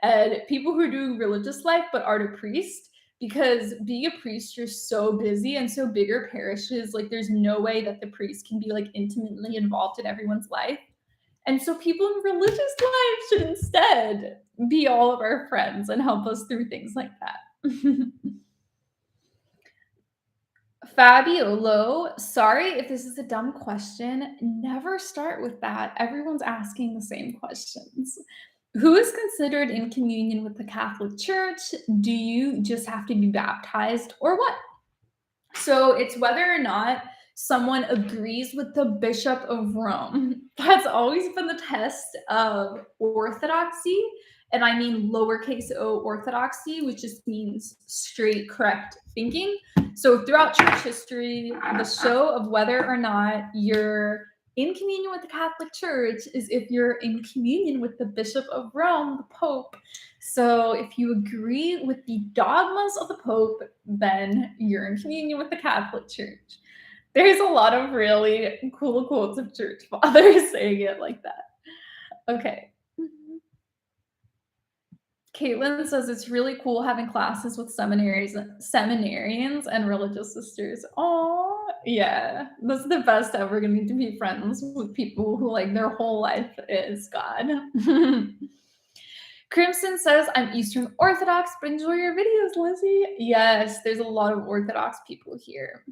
and people who do religious life but aren't a priest, because being a priest, you're so busy, and so bigger parishes, like there's no way that the priest can be like intimately involved in everyone's life. And so people in religious life should instead be all of our friends and help us through things like that. Fabiolo, sorry if this is a dumb question. Never start with that. Everyone's asking the same questions. Who is considered in communion with the Catholic Church? Do you just have to be baptized or what? So it's whether or not someone agrees with the Bishop of Rome. That's always been the test of orthodoxy. And I mean lowercase o orthodoxy, which just means straight, correct thinking. So throughout church history, the show of whether or not you're in communion with the Catholic Church is if you're in communion with the Bishop of Rome, the Pope. So if you agree with the dogmas of the Pope, then you're in communion with the Catholic Church. There's a lot of really cool quotes of church fathers saying it like that. Okay. Caitlin says it's really cool having classes with seminarians and religious sisters. Oh, yeah. That's the best ever getting to be friends with people who like their whole life is God. Crimson says, I'm Eastern Orthodox, but enjoy your videos, Lizzie. Yes, there's a lot of Orthodox people here.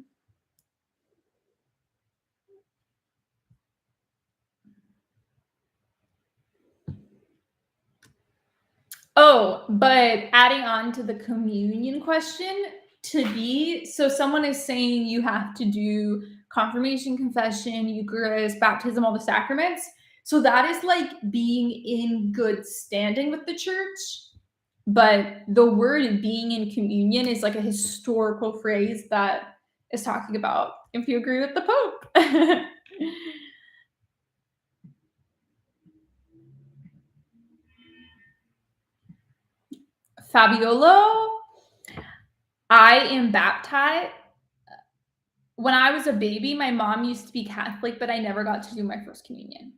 Oh, but adding on to the communion question, so someone is saying you have to do confirmation, confession, Eucharist, baptism, all the sacraments. So that is like being in good standing with the church. But the word being in communion is like a historical phrase that is talking about if you agree with the Pope. Fabiolo, I am baptized. When I was a baby, my mom used to be Catholic, but I never got to do my first communion.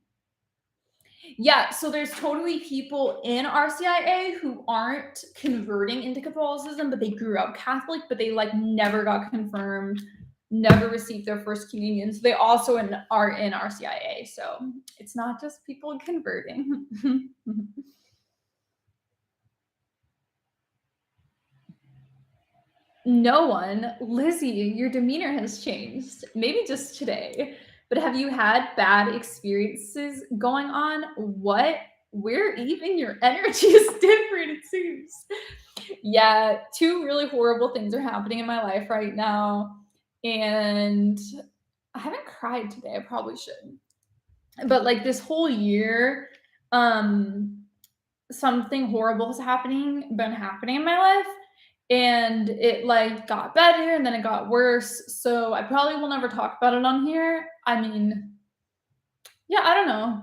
Yeah, so there's totally people in RCIA who aren't converting into Catholicism, but they grew up Catholic, but they like never got confirmed, never received their first communion. So they also are in RCIA. So it's not just people converting. No one. Lizzie, your demeanor has changed. Maybe just today. But have you had bad experiences going on? What? Where even your energy is different, it seems. Yeah, two really horrible things are happening in my life right now. And I haven't cried today. I probably should. But like this whole year, something horrible has been happening in my life, and it like got better and then it got worse, so I probably will never talk about it on here. I mean, yeah, I don't know.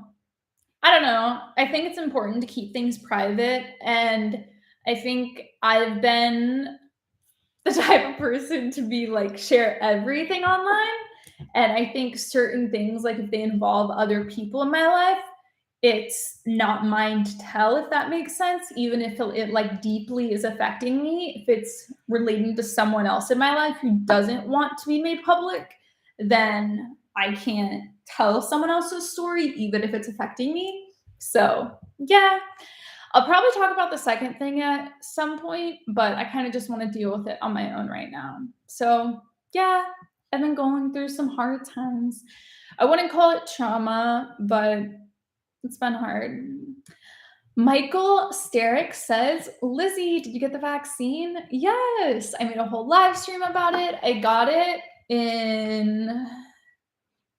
I think it's important to keep things private, and I think I've been the type of person to be like share everything online, and I think certain things, like if they involve other people in my life, it's not mine to tell, if that makes sense, even if it like deeply is affecting me. If it's relating to someone else in my life who doesn't want to be made public, then I can't tell someone else's story, even if it's affecting me. So yeah, I'll probably talk about the second thing at some point, but I kind of just want to deal with it on my own right now. So yeah, I've been going through some hard times. I wouldn't call it trauma, but it's been hard. Michael Sterick says, Lizzie, did you get the vaccine? Yes. I made a whole live stream about it. I got it in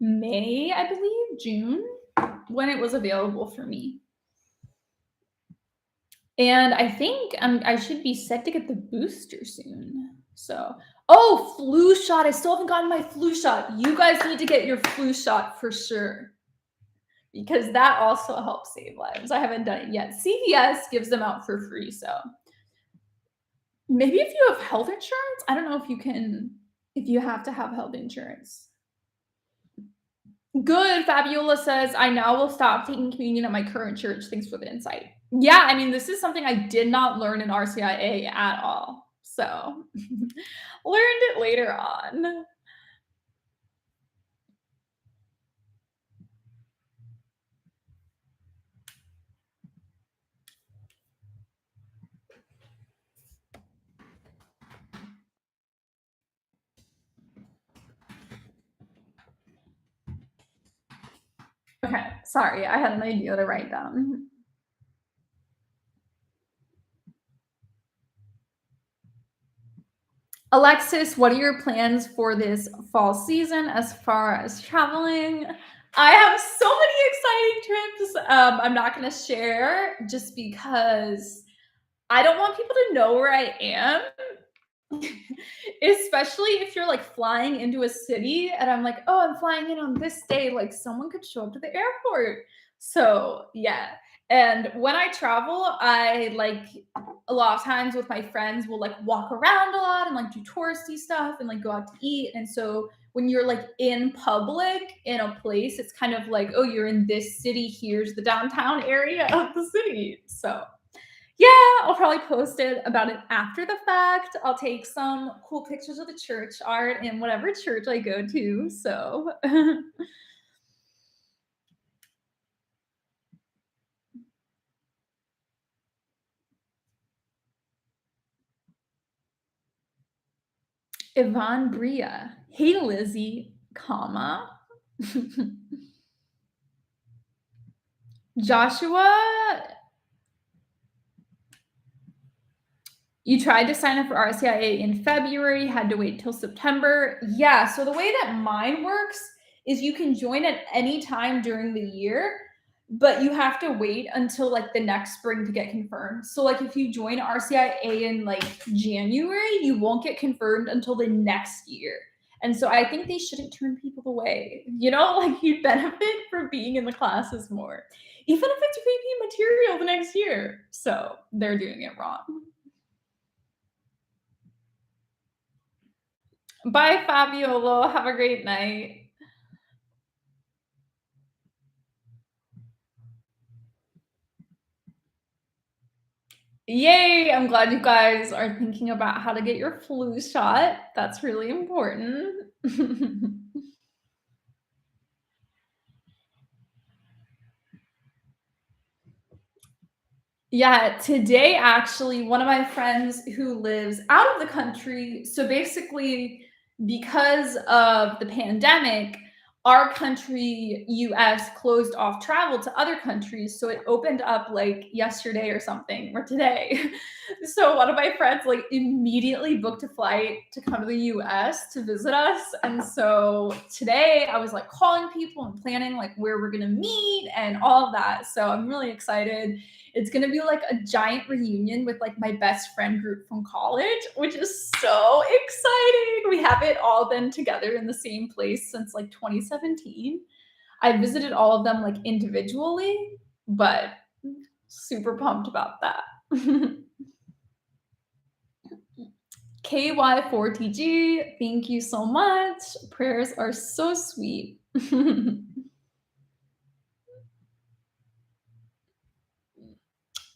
May, I believe, June, when it was available for me. And I think I should be set to get the booster soon. So, oh, flu shot. I still haven't gotten my flu shot. You guys need to get your flu shot for sure, because that also helps save lives. I haven't done it yet. CVS gives them out for free. So maybe if you have health insurance, I don't know if you have to have health insurance. Good. Fabiola says, I now will stop taking communion at my current church. Thanks for the insight. Yeah, I mean, this is something I did not learn in RCIA at all. So learned it later on. Okay, sorry, I had an idea to write down. Alexis, what are your plans for this fall season as far as traveling? I have so many exciting trips. I'm not going to share just because I don't want people to know where I am. Especially if you're like flying into a city and I'm like, oh, I'm flying in on this day, like someone could show up to the airport. So, yeah. And when I travel, I like a lot of times with my friends, we'll like walk around a lot and like do touristy stuff and like go out to eat. And so when you're like in public in a place, it's kind of like, oh, you're in this city, here's the downtown area of the city. So, yeah, I'll probably post it about it after the fact. I'll take some cool pictures of the church art in whatever church I go to. So, Yvonne Bria. Hey, Lizzie, comma. Joshua, you tried to sign up for RCIA in February, had to wait till September. Yeah, so the way that mine works is you can join at any time during the year, but you have to wait until like the next spring to get confirmed. So like if you join RCIA in like January, you won't get confirmed until the next year. And so I think they shouldn't turn people away. You know, like you'd benefit from being in the classes more, even if it's repeat material the next year. So they're doing it wrong. Bye, Fabiolo. Have a great night. Yay! I'm glad you guys are thinking about how to get your flu shot. That's really important. Yeah, today actually, one of my friends who lives out of the country, so basically, because of the pandemic, our country, US, closed off travel to other countries. So it opened up like yesterday or something, or today. So one of my friends like immediately booked a flight to come to the US to visit us. And so today I was like calling people and planning like where we're gonna meet and all of that. So I'm really excited. It's gonna be like a giant reunion with like my best friend group from college, which is so exciting. We haven't all been together in the same place since like 2017. I visited all of them like individually, but super pumped about that. KY4TG, thank you so much. Prayers are so sweet.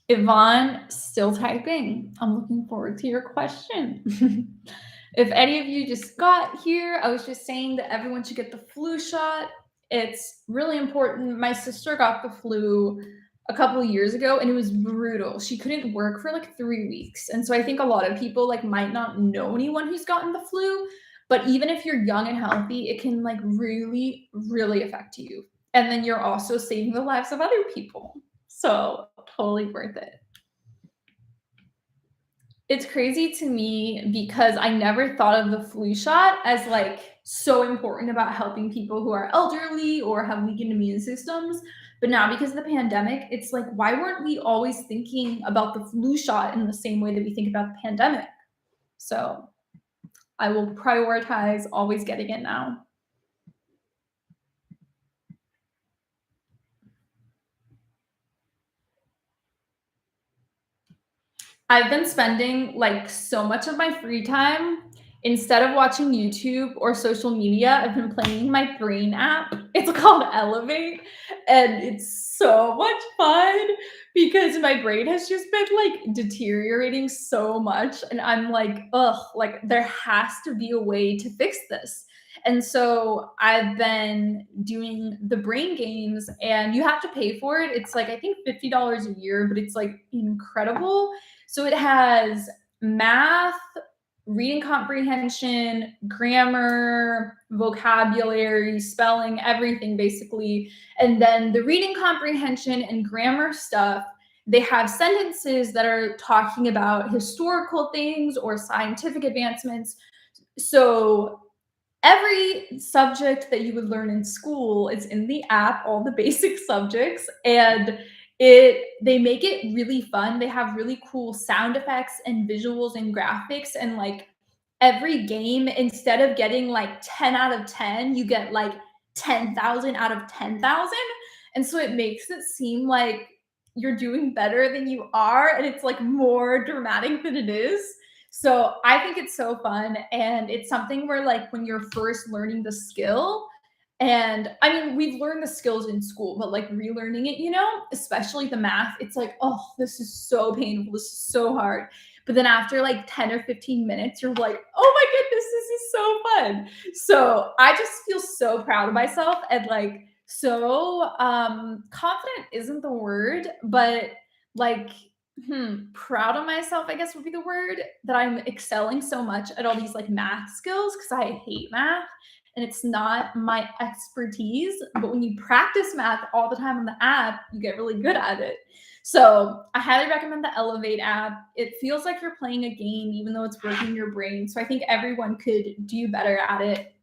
Yvonne, still typing. I'm looking forward to your question. If any of you just got here, I was just saying that everyone should get the flu shot. It's really important. My sister got the flu a couple of years ago and it was brutal. She couldn't work for like 3 weeks. And so I think a lot of people like might not know anyone who's gotten the flu, but even if you're young and healthy, it can like really, really affect you. And then you're also saving the lives of other people. So totally worth it. It's crazy to me because I never thought of the flu shot as like so important about helping people who are elderly or have weakened immune systems. But now, because of the pandemic, it's like, why weren't we always thinking about the flu shot in the same way that we think about the pandemic? So I will prioritize always getting it now. I've been spending like so much of my free time instead of watching YouTube or social media. I've been playing my brain app. It's called Elevate, and it's so much fun because my brain has just been like deteriorating so much. And I'm like, ugh, like there has to be a way to fix this. And so I've been doing the brain games, and you have to pay for it. It's like, I think $50 a year, but it's like incredible. So it has math, reading comprehension, grammar, vocabulary, spelling, everything basically. And then the reading comprehension and grammar stuff they have sentences that are talking about historical things or scientific advancements. So every subject that you would learn in school is in the app, all the basic subjects, and they make it really fun. They have really cool sound effects and visuals and graphics, and like every game, instead of getting like 10 out of 10, you get like 10,000 out of 10,000. And so it makes it seem like you're doing better than you are, and it's like more dramatic than it is. So I think it's so fun, and it's something where like when you're first learning the skill, and I mean, we've learned the skills in school, but like relearning it, especially the math, it's like, oh, this is so painful. This is so hard. But then after like 10 or 15 minutes, you're like, oh my goodness, this is so fun. So I just feel so proud of myself, and like so confident isn't the word, but like proud of myself, I guess would be the word, that I'm excelling so much at all these like math skills, because I hate math and it's not my expertise. But when you practice math all the time on the app, you get really good at it. So I highly recommend the Elevate app. It feels like you're playing a game, even though it's working your brain. So I think everyone could do better at it.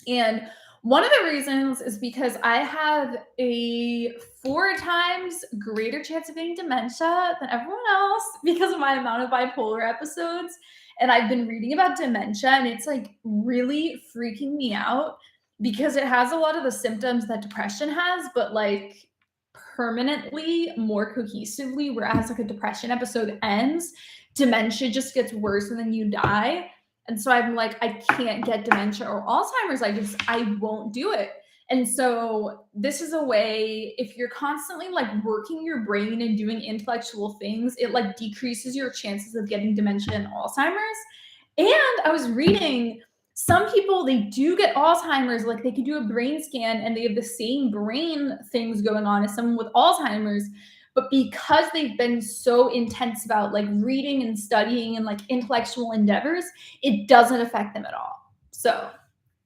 And one of the reasons is because I have a 4 times greater chance of getting dementia than everyone else because of my amount of bipolar episodes. And I've been reading about dementia, and it's like really freaking me out because it has a lot of the symptoms that depression has, but like permanently, more cohesively, whereas like a depression episode ends, dementia just gets worse and then you die. And so I'm like, I can't get dementia or Alzheimer's. I won't do it. And so this is a way, if you're constantly like working your brain and doing intellectual things, it like decreases your chances of getting dementia and Alzheimer's. And I was reading, some people, they do get Alzheimer's, like they can do a brain scan and they have the same brain things going on as someone with Alzheimer's. But because they've been so intense about like reading and studying and like intellectual endeavors, it doesn't affect them at all. So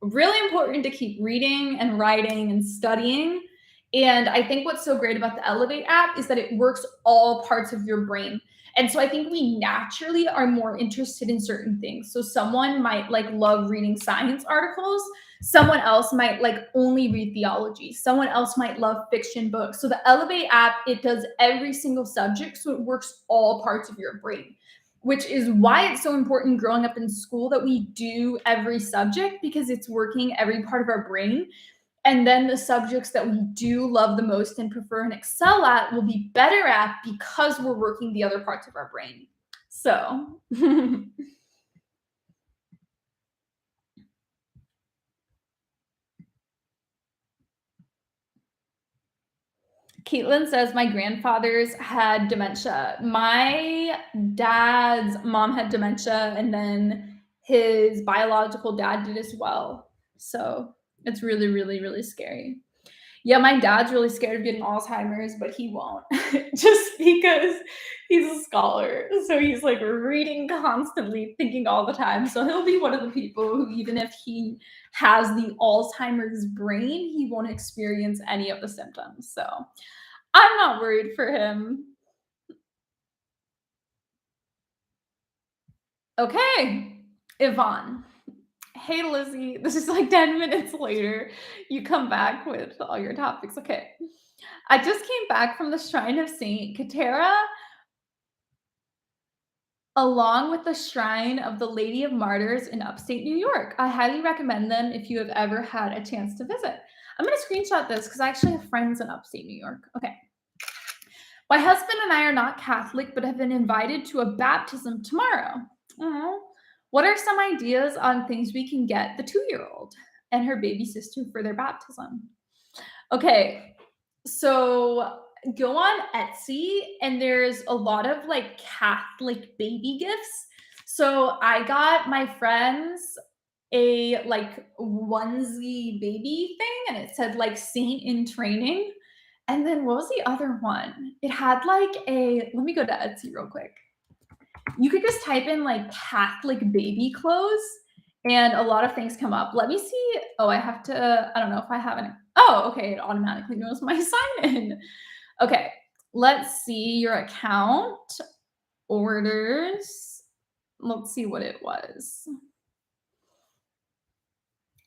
really important to keep reading and writing and studying. And I think what's so great about the Elevate app is that it works all parts of your brain. And so I think we naturally are more interested in certain things. So someone might like love reading science articles. Someone else might like only read theology. Someone else might love fiction books. So the Elevate app, it does every single subject. So it works all parts of your brain, which is why it's so important growing up in school that we do every subject, because it's working every part of our brain. And then the subjects that we do love the most and prefer and excel at will be better at because we're working the other parts of our brain. So Caitlin says, my grandfather's had dementia. My dad's mom had dementia, and then his biological dad did as well. So it's really, really, really scary. Yeah, my dad's really scared of getting Alzheimer's, but he won't just because he's a scholar. So he's like reading constantly, thinking all the time. So he'll be one of the people who, even if he has the Alzheimer's brain, he won't experience any of the symptoms. So I'm not worried for him. Okay, Yvonne. Hey, Lizzie, this is like 10 minutes later. You come back with all your topics. Okay. I just came back from the Shrine of Saint Katera, along with the Shrine of the Lady of Martyrs in upstate New York. I highly recommend them if you have ever had a chance to visit. I'm going to screenshot this because I actually have friends in upstate New York. Okay. My husband and I are not Catholic, but have been invited to a baptism tomorrow. Aww. What are some ideas on things we can get the 2-year-old and her baby sister for their baptism? Okay, so go on Etsy, and there's a lot of like Catholic baby gifts. So I got my friends a like onesie baby thing, and it said like saint in training. And then what was the other one? It had like let me go to Etsy real quick. You could just type in like Catholic baby clothes and a lot of things come up. Let me see. Oh, I have to, I don't know if I have any. Oh, okay. It automatically knows my sign in. Okay. let's see your account orders. Let's see what it was.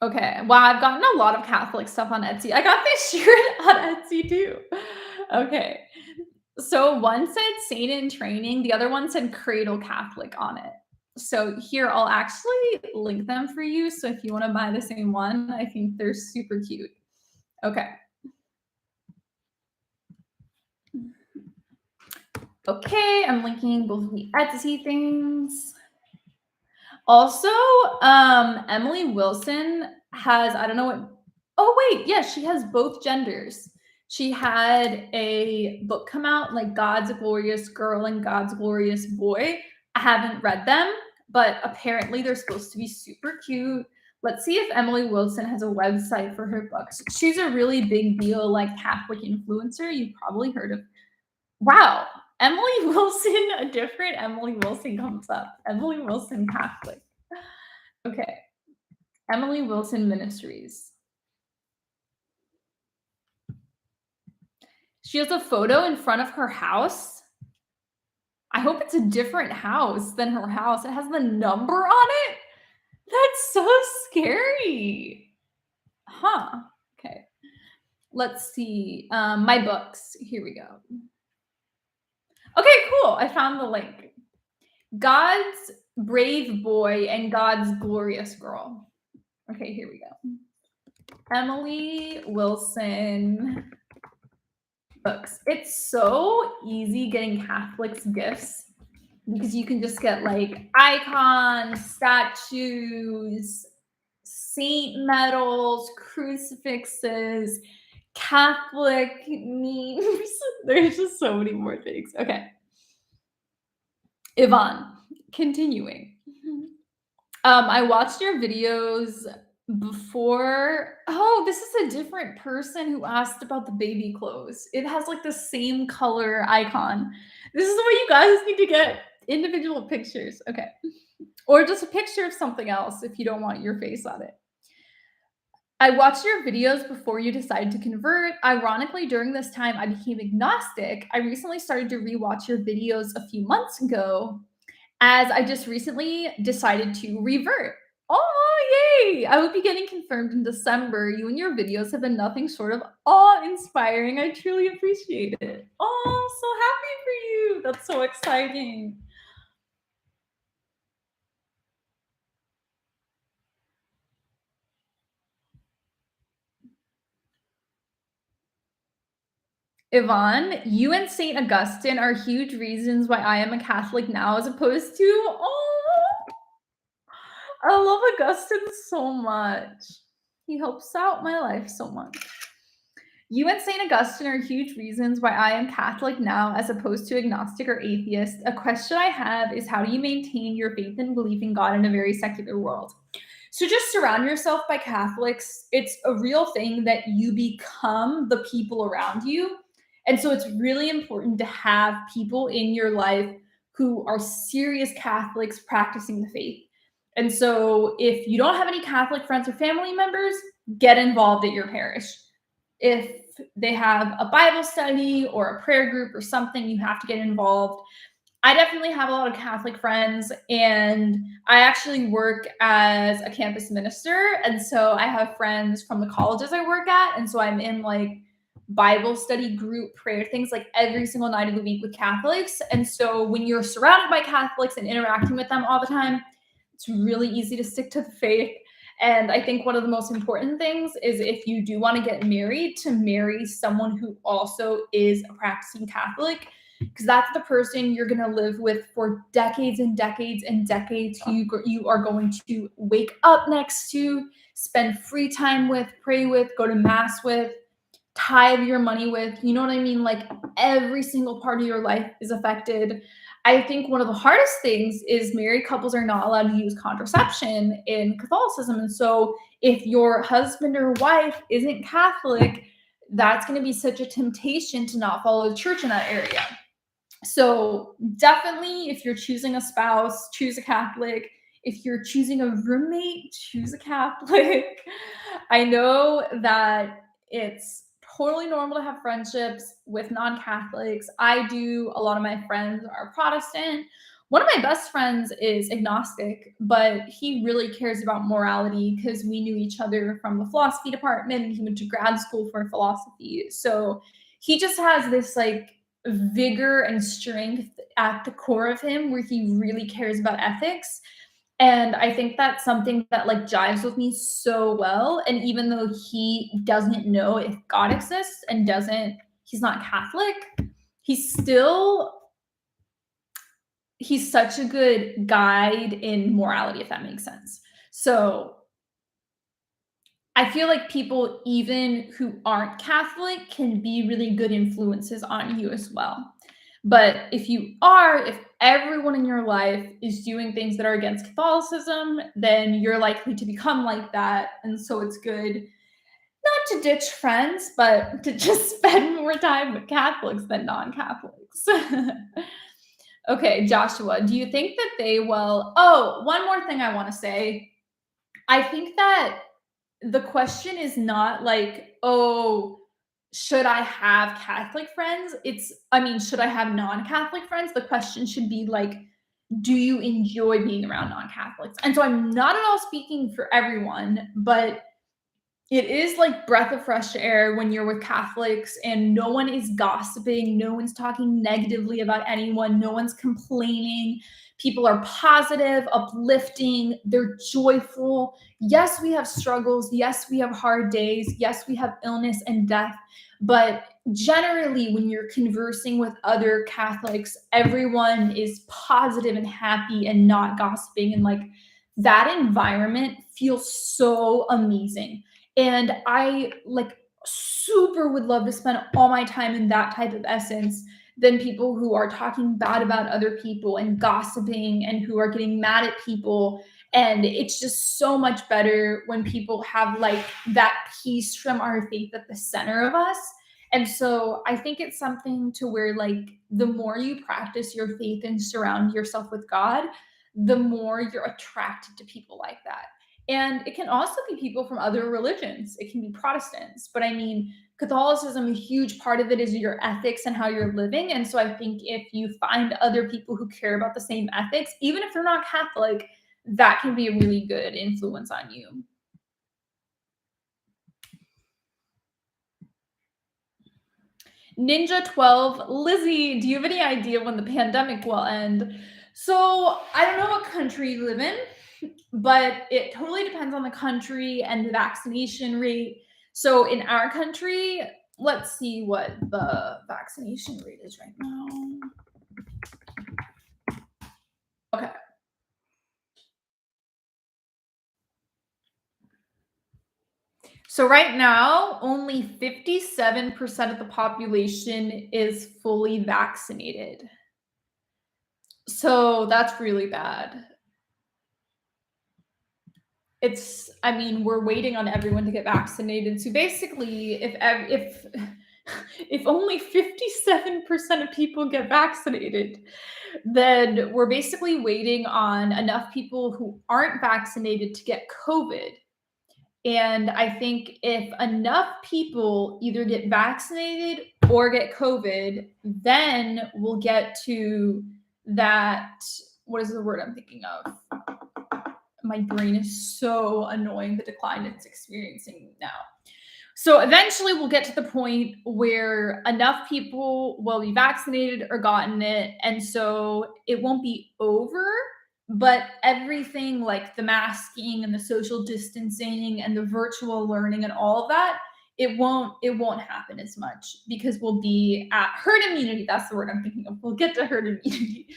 Okay. Wow, I've gotten a lot of Catholic stuff on Etsy. I got this shirt on Etsy too. Okay. So one said Saint in Training, the other one said Cradle Catholic on it. So here, I'll actually link them for you. So if you want to buy the same one, I think they're super cute. Okay. Okay, I'm linking both of the Etsy things. Also, Emily Wilson has, I don't know what, oh wait, yeah, she has both genders. She had a book come out, like God's Glorious Girl and God's Glorious Boy. I haven't read them, but apparently they're supposed to be super cute. Let's see if Emily Wilson has a website for her books. She's a really big deal, like Catholic influencer. You've probably heard of. Wow, Emily Wilson, a different Emily Wilson comes up. Emily Wilson Catholic. Okay. Emily Wilson Ministries. She has a photo in front of her house. I hope it's a different house than her house. It has the number on it. That's so scary. Huh. Okay. Let's see. My books. Here we go. Okay, cool. I found the link. God's Brave Boy and God's Glorious Girl. Okay, here we go. Emily Wilson books. It's so easy getting Catholics gifts because you can just get like icons, statues, saint medals, crucifixes, Catholic memes. There's just so many more things. Okay. Yvonne, continuing. I watched your videos before. Oh, this is a different person who asked about the baby clothes. It has like the same color icon. This is what you guys need to get individual pictures. Okay. Or just a picture of something else if you don't want your face on it. I watched your videos before you decided to convert. Ironically, during this time, I became agnostic. I recently started to rewatch your videos a few months ago as I just recently decided to revert. Oh, yay! I will be getting confirmed in December. You and your videos have been nothing short of awe-inspiring. I truly appreciate it. Oh, so happy for you. That's so exciting. Yvonne, you and St. Augustine are huge reasons why I am a Catholic now as opposed to, I love Augustine so much. He helps out my life so much. You and St. Augustine are huge reasons why I am Catholic now as opposed to agnostic or atheist. A question I have is how do you maintain your faith and belief in God in a very secular world? So just surround yourself by Catholics. It's a real thing that you become the people around you. And so it's really important to have people in your life who are serious Catholics practicing the faith. And so if you don't have any Catholic friends or family members, get involved at your parish. If they have a Bible study or a prayer group or something, you have to get involved. I definitely have a lot of Catholic friends, and I actually work as a campus minister. And so I have friends from the colleges I work at. And so I'm in like Bible study group prayer things like every single night of the week with Catholics. And so when you're surrounded by Catholics and interacting with them all the time, it's really easy to stick to the faith. And I think one of the most important things is if you do want to get married, to marry someone who also is a practicing Catholic, because that's the person you're going to live with for decades and decades and decades, who you are going to wake up next to, spend free time with, pray with, go to mass with, tithe your money with. You know what I mean? Like every single part of your life is affected. I think one of the hardest things is married couples are not allowed to use contraception in Catholicism. And so if your husband or wife isn't Catholic, that's going to be such a temptation to not follow the church in that area. So definitely, if you're choosing a spouse, choose a Catholic. If you're choosing a roommate, choose a Catholic. I know that it's totally normal to have friendships with non-Catholics. I do. A lot of my friends are Protestant. One of my best friends is agnostic, but he really cares about morality because we knew each other from the philosophy department and he went to grad school for philosophy. So he just has this like vigor and strength at the core of him where he really cares about ethics. And I think that's something that like jives with me so well. And even though he doesn't know if God exists and he's not Catholic, he's still he's such a good guide in morality, if that makes sense. So I feel like people, even who aren't Catholic, can be really good influences on you as well. But if everyone in your life is doing things that are against Catholicism, then you're likely to become like that. And so it's good not to ditch friends, but to just spend more time with Catholics than non Catholics. Okay, Joshua, do you think that one more thing I want to say. I think that the question is not like, oh, should I have Catholic friends? Should I have non-Catholic friends? The question should be like, do you enjoy being around non-Catholics? And so I'm not at all speaking for everyone, but it is like breath of fresh air when you're with Catholics and no one is gossiping, no one's talking negatively about anyone, no one's complaining. People are positive, uplifting, they're joyful. Yes, we have struggles. Yes, we have hard days. Yes, we have illness and death. But generally, when you're conversing with other Catholics, everyone is positive and happy and not gossiping. And like that environment feels so amazing. And I like super would love to spend all my time in that type of essence than people who are talking bad about other people and gossiping and who are getting mad at people. And it's just so much better when people have like that peace from our faith at the center of us. And so I think it's something to where like the more you practice your faith and surround yourself with God, the more you're attracted to people like that. And it can also be people from other religions. It can be Protestants. But I mean, Catholicism, a huge part of it is your ethics and how you're living. And so I think if you find other people who care about the same ethics, even if they're not Catholic, that can be a really good influence on you. Ninja 12, Lizzie, do you have any idea when the pandemic will end? So I don't know what country you live in, but it totally depends on the country and the vaccination rate. So in our country, let's see what the vaccination rate is right now. Okay. So right now, only 57% of the population is fully vaccinated. So that's really bad. We're waiting on everyone to get vaccinated. So basically, if only 57% of people get vaccinated, then we're basically waiting on enough people who aren't vaccinated to get COVID. And I think if enough people either get vaccinated or get COVID, then we'll get to that. What is the word I'm thinking of? My brain is so annoying, the decline it's experiencing now. So eventually we'll get to the point where enough people will be vaccinated or gotten it. And so it won't be over, but everything like the masking and the social distancing and the virtual learning and all of that, it won't happen as much because we'll be at herd immunity. That's the word I'm thinking of. We'll get to herd immunity.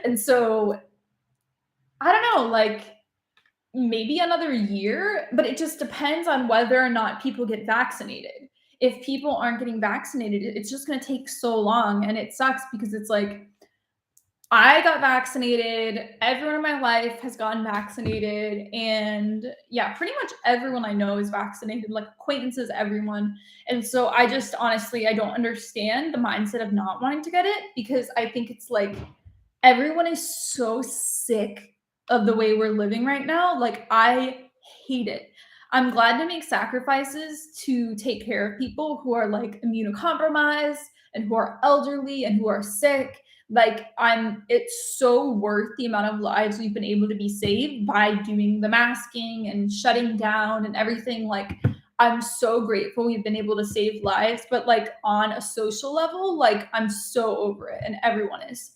And so I don't know, like maybe another year, but it just depends on whether or not people get vaccinated. If people aren't getting vaccinated, it's just going to take so long. And it sucks because it's like, I got vaccinated. Everyone in my life has gotten vaccinated. And yeah, pretty much everyone I know is vaccinated, like acquaintances, everyone. And so I just honestly, I don't understand the mindset of not wanting to get it because I think it's like everyone is so sick of the way we're living right now. Like, I hate it. I'm glad to make sacrifices to take care of people who are like immunocompromised and who are elderly and who are sick. Like it's so worth the amount of lives we've been able to be saved by doing the masking and shutting down and everything. Like I'm so grateful we've been able to save lives, but like on a social level, like I'm so over it and everyone is.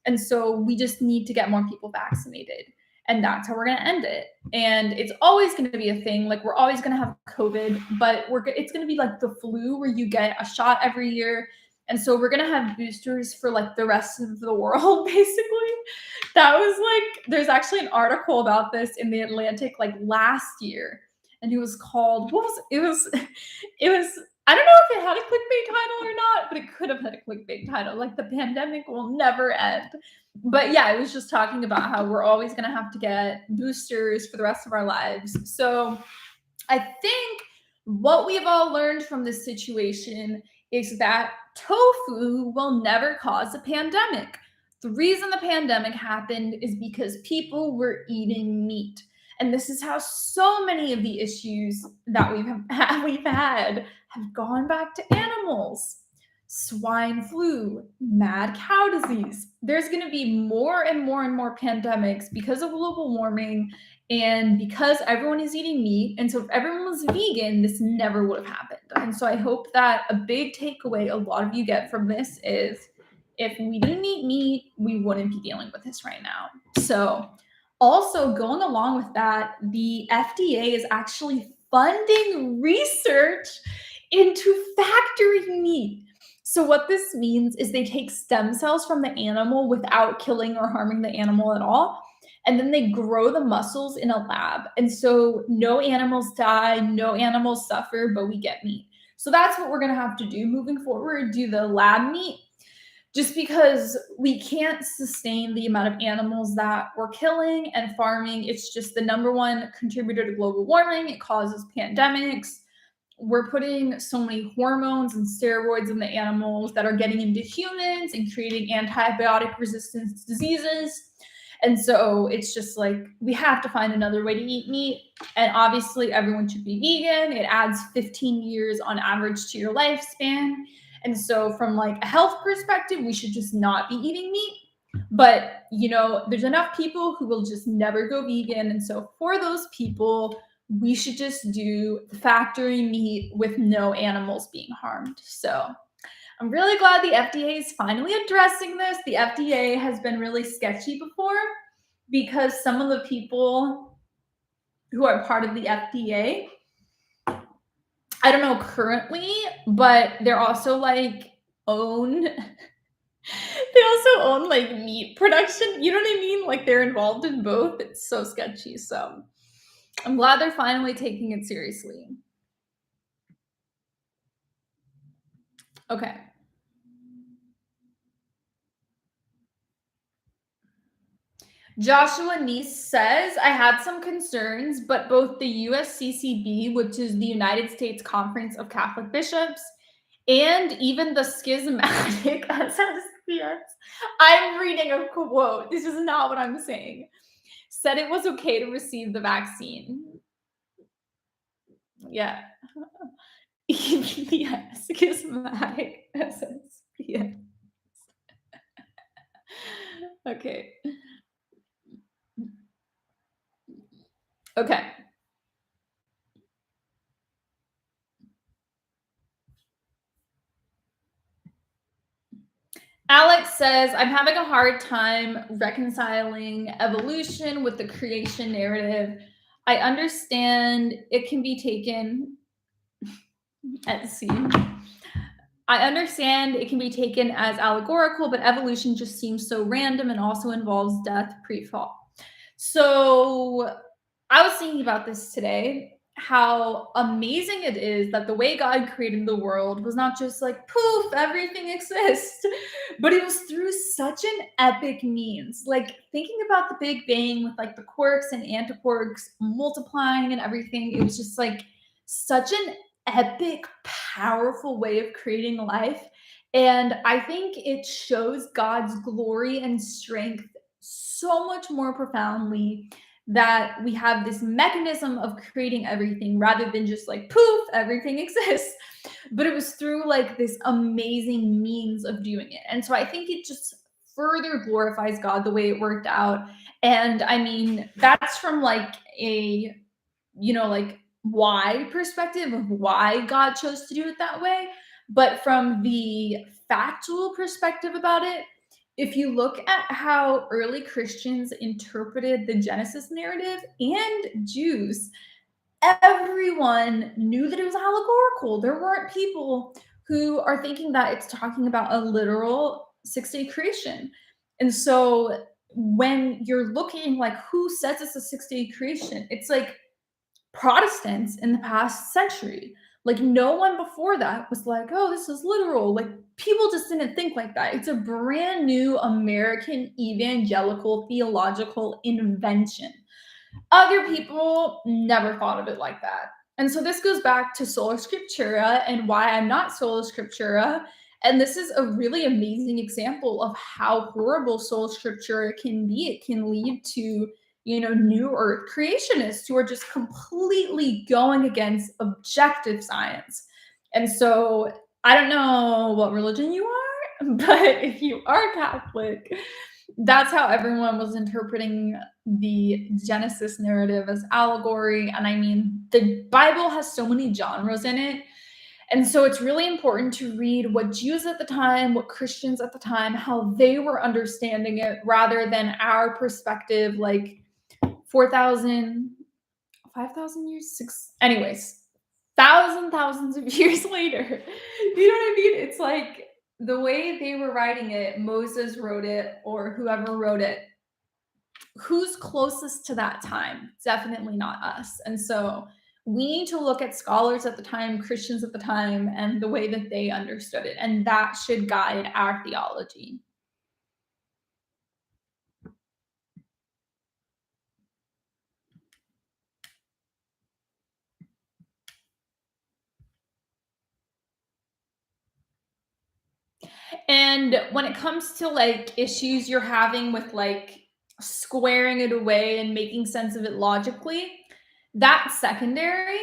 And so we just need to get more people vaccinated. And that's how we're going to end it. And it's always going to be a thing. Like we're always going to have COVID, but it's going to be like the flu where you get a shot every year. And so we're going to have boosters for like the rest of the world, basically. That was like, there's actually an article about this in the Atlantic like last year. And it was called, it was, I don't know if it had a clickbait title or not, but it could have had a clickbait title. Like the pandemic will never end. But yeah, it was just talking about how we're always going to have to get boosters for the rest of our lives. So I think what we've all learned from this situation is that tofu will never cause a pandemic. The reason the pandemic happened is because people were eating meat. And this is how so many of the issues that we've had have gone back to animals. Swine flu, mad cow disease. There's going to be more and more and more pandemics because of global warming and because everyone is eating meat. And so if everyone was vegan, this never would have happened. And so I hope that a big takeaway a lot of you get from this is if we didn't eat meat, we wouldn't be dealing with this right now. So also going along with that, the FDA is actually funding research into factory meat. So what this means is they take stem cells from the animal without killing or harming the animal at all, and then they grow the muscles in a lab. And so no animals die, no animals suffer, but we get meat. So that's what we're going to have to do moving forward, do the lab meat, just because we can't sustain the amount of animals that we're killing and farming. It's just the number one contributor to global warming. It causes pandemics. We're putting so many hormones and steroids in the animals that are getting into humans and creating antibiotic resistance diseases. And so it's just like we have to find another way to eat meat. And obviously everyone should be vegan. It adds 15 years on average to your lifespan. And so from like a health perspective, we should just not be eating meat. But, you know, there's enough people who will just never go vegan. And so for those people, we should just do the factory meat with no animals being harmed. So I'm really glad the FDA is finally addressing this. The FDA has been really sketchy before because some of the people who are part of the FDA, I don't know currently, but they're also like they also own like meat production. You know what I mean? Like they're involved in both. It's so sketchy. So I'm glad they're finally taking it seriously. Okay. Joshua Neese says, I had some concerns, but both the USCCB, which is the United States Conference of Catholic Bishops, and even the schismatic SSPS, I'm reading a quote, this is not what I'm saying, said it was okay to receive the vaccine. Yeah. Yeah, schismatic SSPS. Okay. Okay. Alex says, I'm having a hard time reconciling evolution with the creation narrative. I understand it can be taken I understand it can be taken as allegorical, but evolution just seems so random and also involves death pre-fall. So I was thinking about this today, how amazing it is that the way God created the world was not just like, poof, everything exists, but it was through such an epic means. Like thinking about the Big Bang with like the quarks and antiquarks multiplying and everything, it was just like such an epic, powerful way of creating life. And I think it shows God's glory and strength so much more profoundly that we have this mechanism of creating everything rather than just like poof, everything exists. But it was through like this amazing means of doing it. And so I think it just further glorifies God the way it worked out. And I mean, that's from like a, like wide perspective of why God chose to do it that way. But from the factual perspective about it, if you look at how early Christians interpreted the Genesis narrative and Jews, everyone knew that it was allegorical. There weren't people who are thinking that it's talking about a literal 6-day creation. And so when you're looking like who says it's a 6-day creation, it's like Protestants in the past century. Like no one before that was like, oh, this is literal. Like people just didn't think like that. It's a brand new American evangelical theological invention. Other people never thought of it like that. And so this goes back to sola scriptura and why I'm not sola scriptura. And this is a really amazing example of how horrible sola scriptura can be. It can lead to, new earth creationists who are just completely going against objective science. And so I don't know what religion you are, but if you are Catholic, that's how everyone was interpreting the Genesis narrative as allegory. And I mean, the Bible has so many genres in it. And so it's really important to read what Jews at the time, what Christians at the time, how they were understanding it rather than our perspective, like 4,000, 5,000 years, anyways, thousands of years later. You know what I mean? It's like the way they were writing it, Moses wrote it or whoever wrote it, who's closest to that time? Definitely not us. And so we need to look at scholars at the time, Christians at the time, and the way that they understood it. And that should guide our theology. And when it comes to like issues you're having with like squaring it away and making sense of it logically, that's secondary.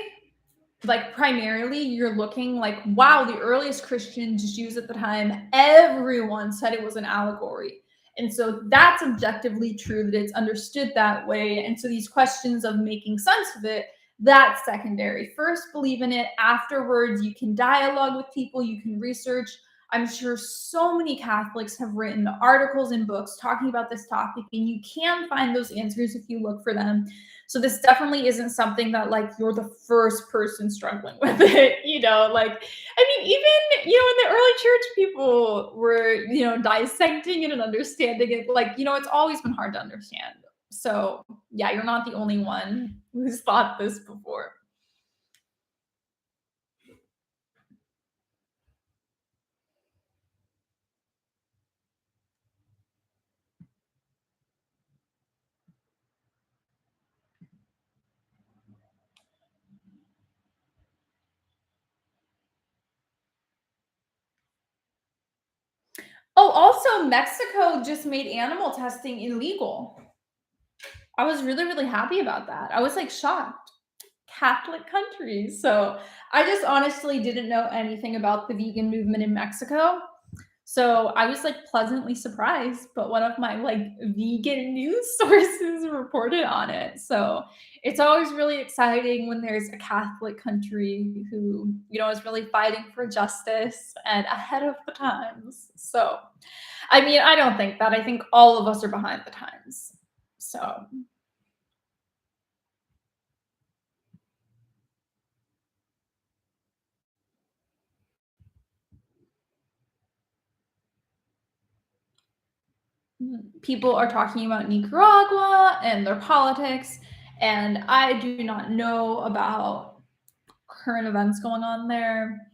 Like primarily you're looking like, wow, the earliest Christians, Jews at the time, everyone said it was an allegory. And so that's objectively true that it's understood that way. And so these questions of making sense of it, that's secondary. First, believe in it. Afterwards, you can dialogue with people, you can research. I'm sure so many Catholics have written articles and books talking about this topic, and you can find those answers if you look for them. So this definitely isn't something that like you're the first person struggling with it, like, I mean, even, in the early church, people were, dissecting it and understanding it. Like, it's always been hard to understand. So yeah, you're not the only one who's thought this before. Oh, also Mexico just made animal testing illegal. I was really, really happy about that. I was like shocked. Catholic country. So I just honestly didn't know anything about the vegan movement in Mexico. So I was like pleasantly surprised, but one of my like vegan news sources reported on it. So it's always really exciting when there's a Catholic country who, is really fighting for justice and ahead of the times. So, I mean, I don't think that. I think all of us are behind the times. So, people are talking about Nicaragua and their politics, and I do not know about current events going on there.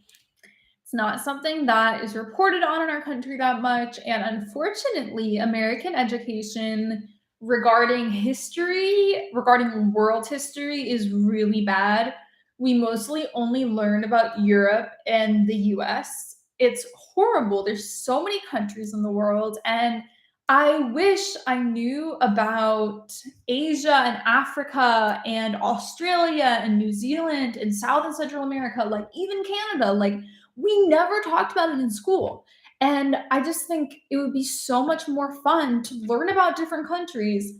It's not something that is reported on in our country that much. And unfortunately, American education regarding history, regarding world history, is really bad. We mostly only learn about Europe and the US. It's horrible. There's so many countries in the world. And I wish I knew about Asia and Africa and Australia and New Zealand and South and Central America, like even Canada. Like we never talked about it in school. And I just think it would be so much more fun to learn about different countries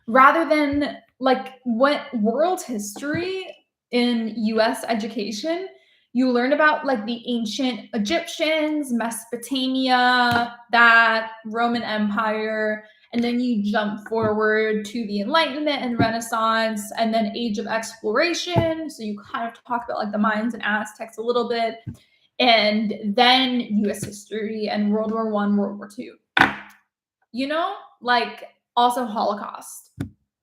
rather than like what world history in US education. You learn about like the ancient Egyptians, Mesopotamia, that Roman Empire, and then you jump forward to the Enlightenment and Renaissance, and then Age of Exploration. So you kind of talk about like the Mayans and Aztecs a little bit, and then U.S. history and World War I, World War II. You know, like also Holocaust,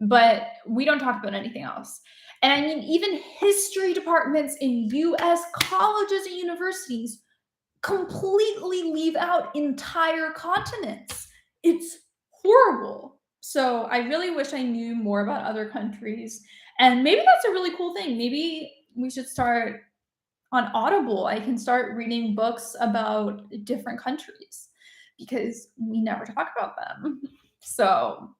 but we don't talk about anything else. And I mean, even history departments in US colleges and universities completely leave out entire continents. It's horrible. So I really wish I knew more about other countries. And maybe that's a really cool thing. Maybe we should start on Audible. I can start reading books about different countries because we never talk about them. So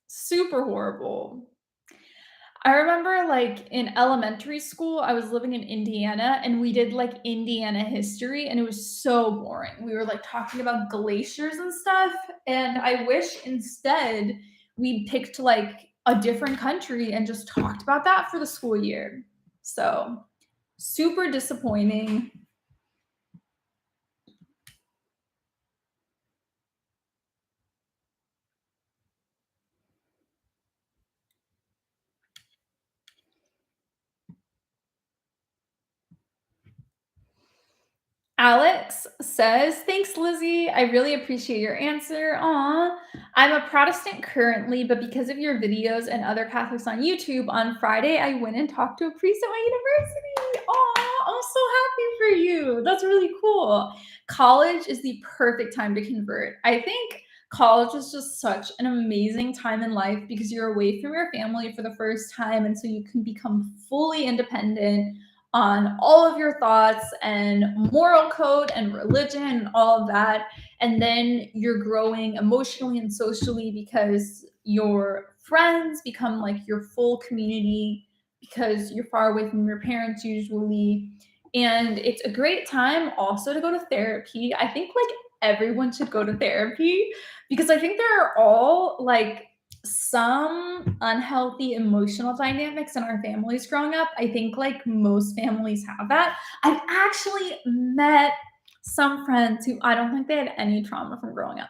super horrible. I remember like in elementary school, I was living in Indiana and we did like Indiana history and it was so boring. We were like talking about glaciers and stuff. And I wish instead we picked like a different country and just talked about that for the school year. So super disappointing. Alex says, thanks, Lizzie. I really appreciate your answer. Aw. I'm a Protestant currently, but because of your videos and other Catholics on YouTube, on Friday I went and talked to a priest at my university. Aw, I'm so happy for you. That's really cool. College is the perfect time to convert. I think college is just such an amazing time in life because you're away from your family for the first time, and so you can become fully independent on all of your thoughts and moral code and religion and all of that. And then you're growing emotionally and socially because your friends become like your full community because you're far away from your parents usually. And it's a great time also to go to therapy. I think like everyone should go to therapy because I think there are all like some unhealthy emotional dynamics in our families growing up. I think like most families have that. I've actually met some friends who I don't think they had any trauma from growing up.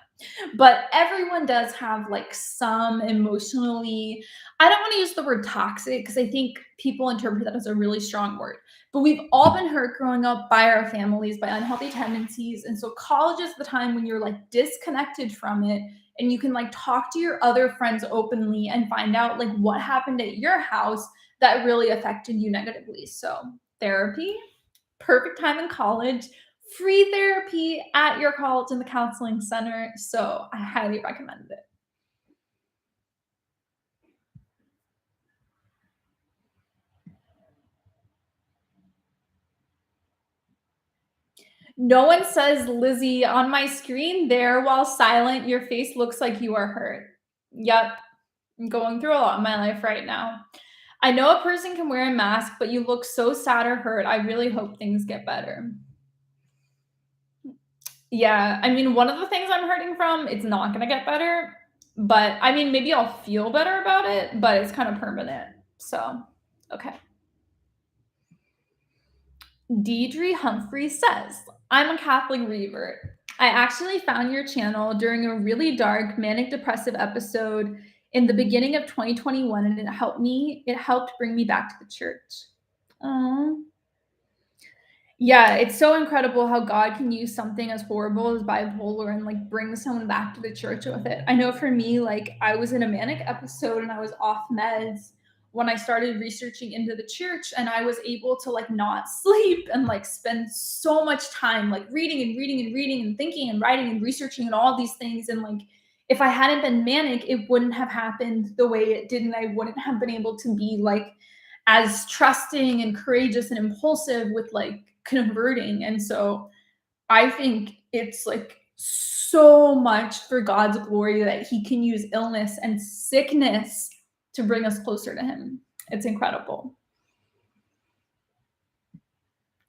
But everyone does have like some emotionally, I don't want to use the word toxic because I think people interpret that as a really strong word. But we've all been hurt growing up by our families, by unhealthy tendencies. And so college is the time when you're like disconnected from it and you can like talk to your other friends openly and find out like what happened at your house that really affected you negatively. So therapy, perfect time in college, free therapy at your college in the counseling center. So I highly recommend it. No one says Lizzie on my screen there while silent. Your face looks like you are hurt. Yep. I'm going through a lot in my life right now. I know a person can wear a mask, but you look so sad or hurt. I really hope things get better. Yeah, I mean, one of the things I'm hurting from, it's not gonna get better, but I mean, maybe I'll feel better about it, but it's kind of permanent. So, okay. Deidre Humphrey says, I'm a Catholic revert. I actually found your channel during a really dark manic depressive episode in the beginning of 2021 and it helped bring me back to the church. Aww. Yeah, it's so incredible how God can use something as horrible as bipolar and like bring someone back to the church with it. I know for me, like I was in a manic episode and I was off meds when I started researching into the church and I was able to like not sleep and like spend so much time like reading and reading and reading and thinking and writing and researching and all these things. And like if I hadn't been manic, it wouldn't have happened the way it did and I wouldn't have been able to be like as trusting and courageous and impulsive with like converting. And so I think it's like so much for God's glory that he can use illness and sickness to bring us closer to him. It's incredible.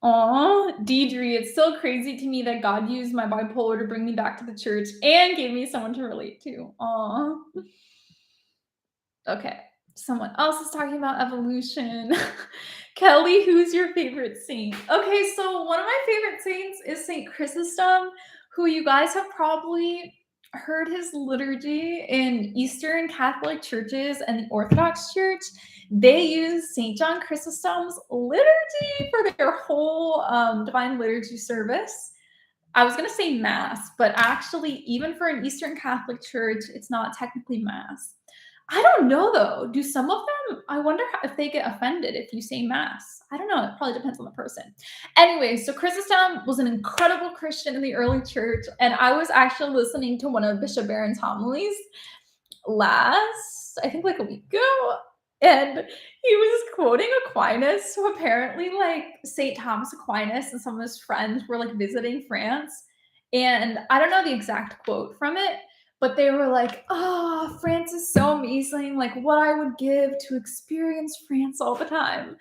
Aw, Deidre, it's still crazy to me that God used my bipolar to bring me back to the church and gave me someone to relate to. Aw. Okay, someone else is talking about evolution. Kelly, who's your favorite saint? Okay, so one of my favorite saints is Saint Chrysostom, who you guys have probably heard his liturgy in Eastern Catholic churches and the Orthodox Church. They use Saint John Chrysostom's liturgy for their whole Divine Liturgy service. I was going to say Mass, but actually, even for an Eastern Catholic church, it's not technically Mass. I don't know though. Do some of them, I wonder if they get offended if you say Mass. I don't know. It probably depends on the person. Anyway, so Chrysostom was an incredible Christian in the early church. And I was actually listening to one of Bishop Barron's homilies I think like a week ago. And he was quoting Aquinas. So apparently, like St. Thomas Aquinas and some of his friends were like visiting France. And I don't know the exact quote from it, but they were like, oh, France is so amazing. Like what I would give to experience France all the time.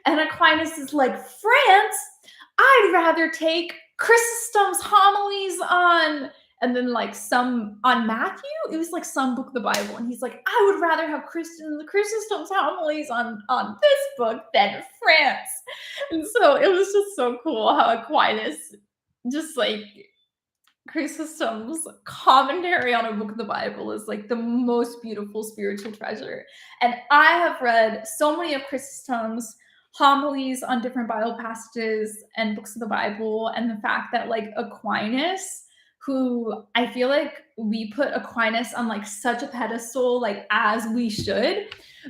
And Aquinas is like, France? I'd rather take Chrysostom's homilies on, and then like some on Matthew. It was like some book of the Bible. And he's like, I would rather have Chrysostom's homilies on this book than France. And so it was just so cool how Aquinas just like Chrysostom's commentary on a book of the Bible is like the most beautiful spiritual treasure. And I have read so many of Chrysostom's homilies on different Bible passages and books of the Bible, and the fact that like Aquinas, who I feel like we put Aquinas on like such a pedestal, like as we should,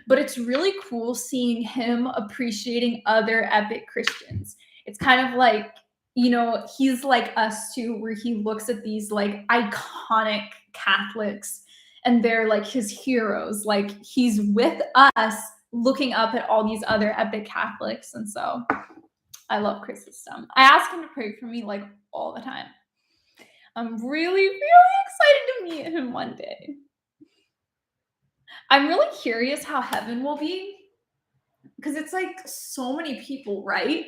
but it's really cool seeing him appreciating other epic Christians. It's kind of like, you know, he's like us too, where he looks at these like iconic Catholics and they're like his heroes. Like he's with us looking up at all these other epic Catholics. And so I love Chrysostom. I ask him to pray for me like all the time. I'm really, really excited to meet him one day. I'm really curious how heaven will be, because it's like so many people, right?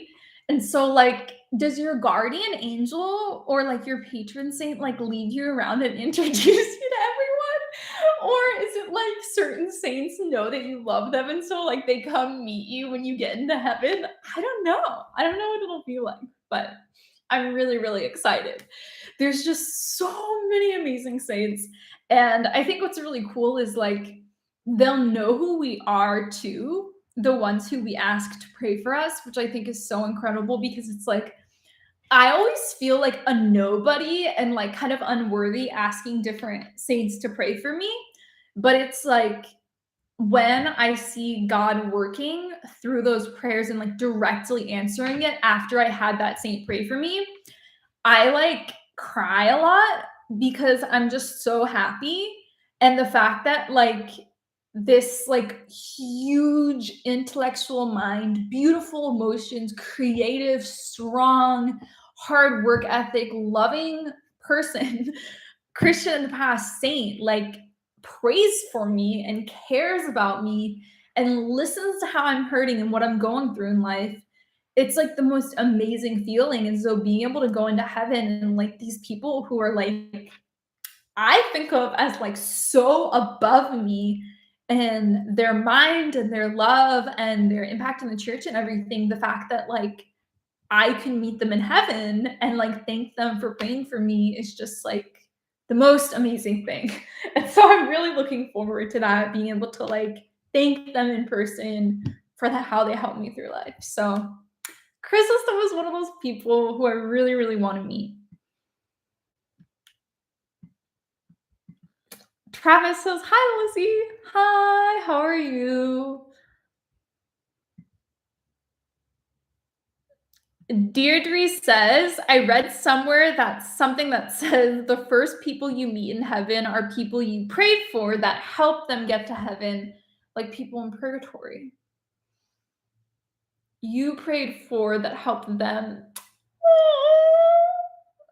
And so like, does your guardian angel or like your patron saint like lead you around and introduce you to everyone? Or is it like certain saints know that you love them and so like they come meet you when you get into heaven? I don't know. I don't know what it'll be like, but I'm really, really excited. There's just so many amazing saints. And I think what's really cool is like, they'll know who we are too, the ones who we ask to pray for us, which I think is so incredible, because it's like, I always feel like a nobody and like kind of unworthy asking different saints to pray for me. But it's like when I see God working through those prayers and like directly answering it after I had that saint pray for me, I like cry a lot because I'm just so happy. And the fact that like this like huge intellectual mind, beautiful emotions, creative, strong, hard work ethic, loving person, Christian in the past, saint, like prays for me and cares about me and listens to how I'm hurting and what I'm going through in life. It's like the most amazing feeling. And so being able to go into heaven and like these people who are like, I think of as like so above me and their mind and their love and their impact in the church and everything, the fact that like I can meet them in heaven and like thank them for praying for me is just like the most amazing thing. And so I'm really looking forward to that, being able to like thank them in person for how they helped me through life. So Chrysostom was one of those people who I really, really want to meet. Travis says, hi, Lizzie. Hi, how are you? Deirdre says, I read somewhere that something that says the first people you meet in heaven are people you prayed for that help them get to heaven, like people in purgatory. You prayed for that helped them.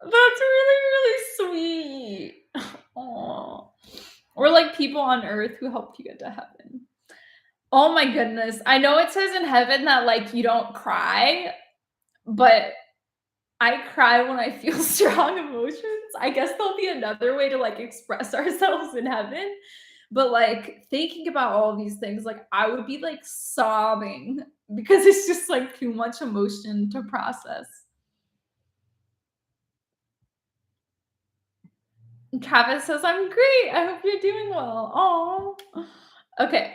That's really, really sweet. Aw. Or like people on earth who helped you get to heaven. Oh my goodness. I know it says in heaven that like you don't cry, but I cry when I feel strong emotions. I guess there'll be another way to like express ourselves in heaven. But like thinking about all these things, like I would be like sobbing because it's just like too much emotion to process. Travis says, I'm great. I hope you're doing well. Oh, okay.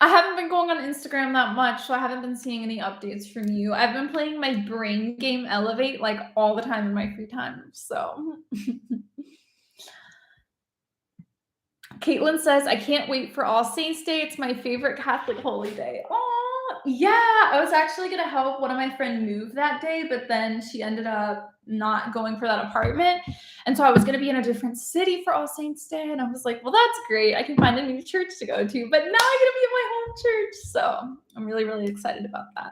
I haven't been going on Instagram that much, so I haven't been seeing any updates from you. I've been playing my brain game Elevate like all the time in my free time. So, Caitlin says, I can't wait for All Saints Day. It's my favorite Catholic holy day. Oh, yeah. I was actually going to help one of my friends move that day, but then she ended up not going for that apartment. And so I was going to be in a different city for All Saints Day. And I was like, well, that's great. I can find a new church to go to. But now I'm going to be in my home church. So I'm really, really excited about that.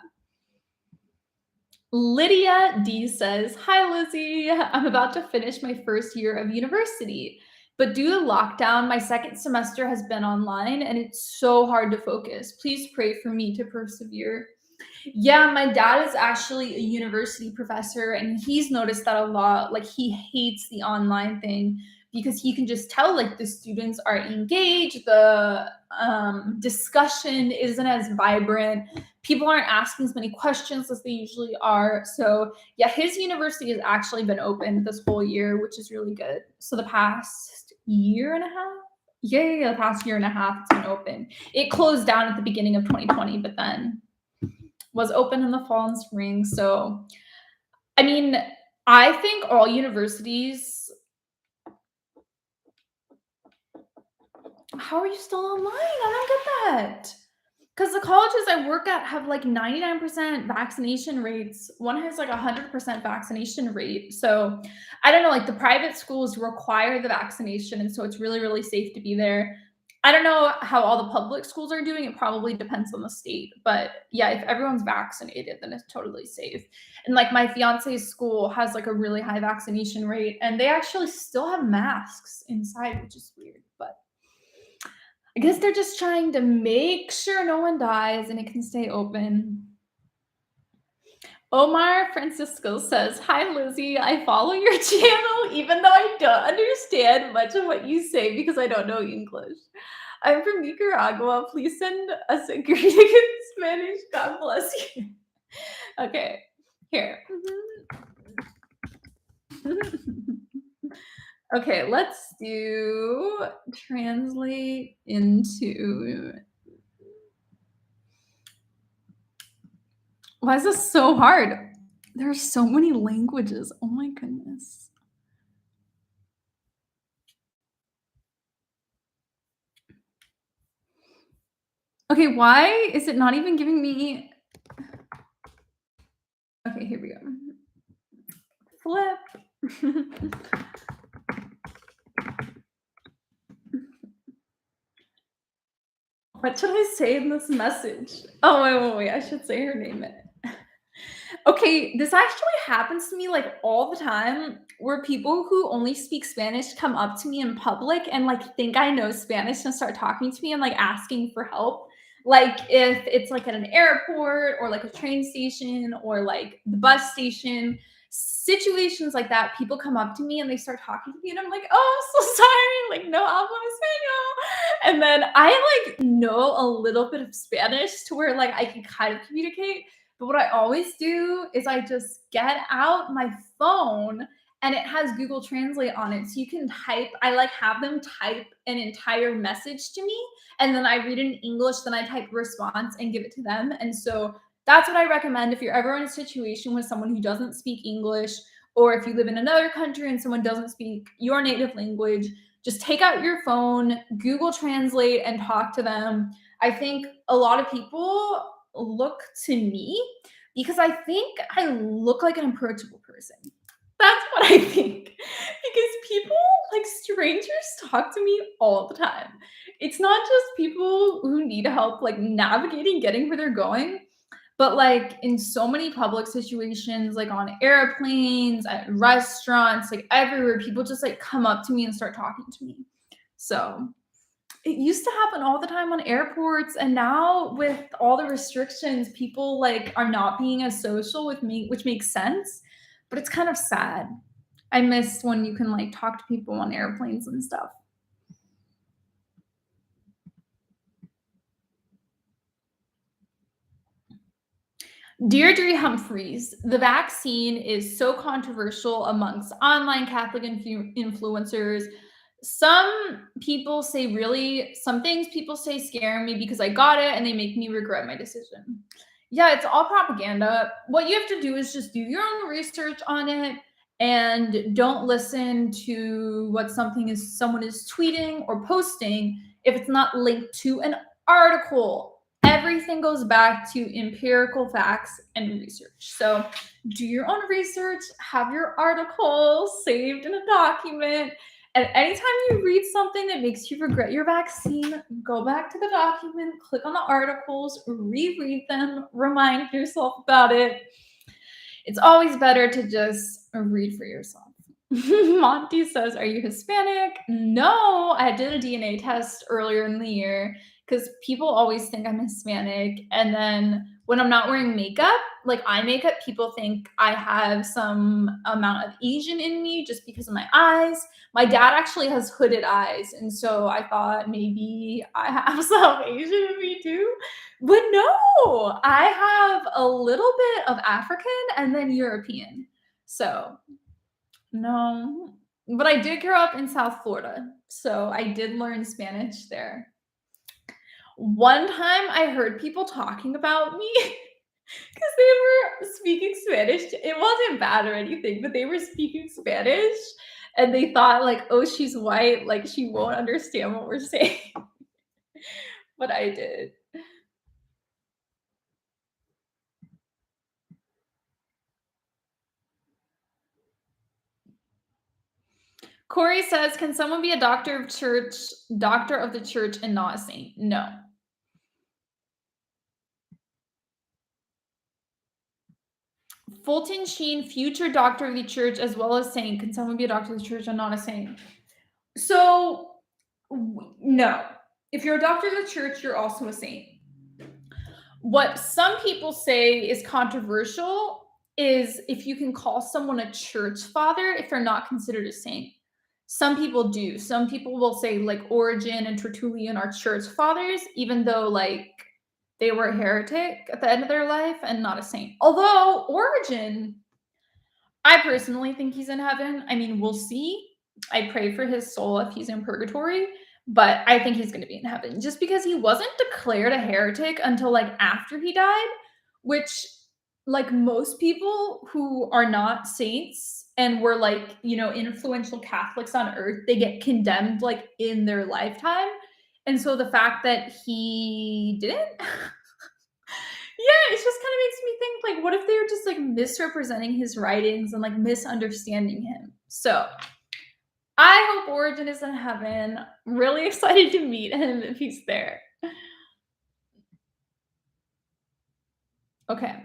Lydia D says, hi, Lizzie. I'm about to finish my first year of university. But due to lockdown, my second semester has been online and it's so hard to focus. Please pray for me to persevere. Yeah, my dad is actually a university professor and he's noticed that a lot. Like he hates the online thing because he can just tell like the students are engaged, the discussion isn't as vibrant, people aren't asking as many questions as they usually are. So yeah, his university has actually been open this whole year, which is really good. So the past year and a half, the past year and a half it's been open. It closed down at the beginning of 2020, but then was open in the fall and spring. So, I mean, I think all universities. How are you still online? I don't get that. Because the colleges I work at have like 99% vaccination rates. One has like 100% vaccination rate. So I don't know, like the private schools require the vaccination. And so it's really, really safe to be there. I don't know how all the public schools are doing. It probably depends on the state. But yeah, if everyone's vaccinated, then it's totally safe. And like my fiance's school has like a really high vaccination rate. And they actually still have masks inside, which is weird. But I guess they're just trying to make sure no one dies and it can stay open. Omar Francisco says, hi, Lizzie. I follow your channel even though I don't understand much of what you say because I don't know English. I'm from Nicaragua. Please send us a greeting in Spanish. God bless you. Okay, here. Okay, let's do translate into. Why is this so hard? There are so many languages. Oh my goodness. Okay, why is it not even giving me? Okay, here we go. Flip. What should I say in this message? Oh, wait. I should say her name in it. Okay, this actually happens to me like all the time where people who only speak Spanish come up to me in public and like think I know Spanish and start talking to me and like asking for help. Like if it's like at an airport or like a train station or like the bus station, situations like that, people come up to me and they start talking to me and I'm like, oh, I'm so sorry, like no hablo español. And then I like know a little bit of Spanish to where like I can kind of communicate. But what I always do is I just get out my phone and it has Google Translate on it. So you can type, I like have them type an entire message to me. And then I read it in English, then I type a response and give it to them. And so that's what I recommend if you're ever in a situation with someone who doesn't speak English, or if you live in another country and someone doesn't speak your native language, just take out your phone, Google Translate, and talk to them. I think a lot of people look to me because I think I look like an approachable person. That's what I think. Because people, like strangers, talk to me all the time. It's not just people who need help, like navigating getting where they're going. But like in so many public situations, like on airplanes, at restaurants, like everywhere, people just like come up to me and start talking to me. So it used to happen all the time on airports, and now with all the restrictions, people like are not being as social with me, which makes sense, but it's kind of sad. I miss when you can like talk to people on airplanes and stuff. Deirdre Humphreys, the vaccine is so controversial amongst online Catholic influencers. Some things people say scare me because I got it and they make me regret my decision. Yeah, it's all propaganda. What you have to do is just do your own research on it and don't listen to what someone is tweeting or posting if it's not linked to an article. Everything goes back to empirical facts and research. So do your own research, have your article saved in a document, and anytime you read something that makes you regret your vaccine, go back to the document, click on the articles, reread them, remind yourself about it. It's always better to just read for yourself. Monty says, "Are you Hispanic?" No, I did a DNA test earlier in the year because people always think I'm Hispanic. And then when I'm not wearing makeup, like eye makeup, people think I have some amount of Asian in me just because of my eyes. My dad actually has hooded eyes. And so I thought maybe I have some Asian in me too. But no, I have a little bit of African and then European. So no, but I did grow up in South Florida, so I did learn Spanish there. One time I heard people talking about me because they were speaking Spanish. It wasn't bad or anything, but they were speaking Spanish and they thought like, "Oh, she's white, like she won't understand what we're saying." But I did. Corey says, "Can someone be a doctor of the church and not a saint?" No. Fulton Sheen, future doctor of the church as well as saint. Can someone be a doctor of the church and not a saint? So, no. If you're a doctor of the church, you're also a saint. What some people say is controversial is if you can call someone a church father if they're not considered a saint. Some people do. Some people will say like Origen and Tertullian are church fathers, even though like they were a heretic at the end of their life and not a saint. Although Origen, I personally think he's in heaven. I mean, we'll see. I pray for his soul if he's in purgatory, but I think he's going to be in heaven just because he wasn't declared a heretic until like after he died, which like most people who are not saints and were like, influential Catholics on earth, they get condemned like in their lifetime. And so the fact that he didn't yeah, it just kind of makes me think like, what if they were just like misrepresenting his writings and like misunderstanding him? So I hope Origin is in heaven. Really excited to meet him if he's there. Okay.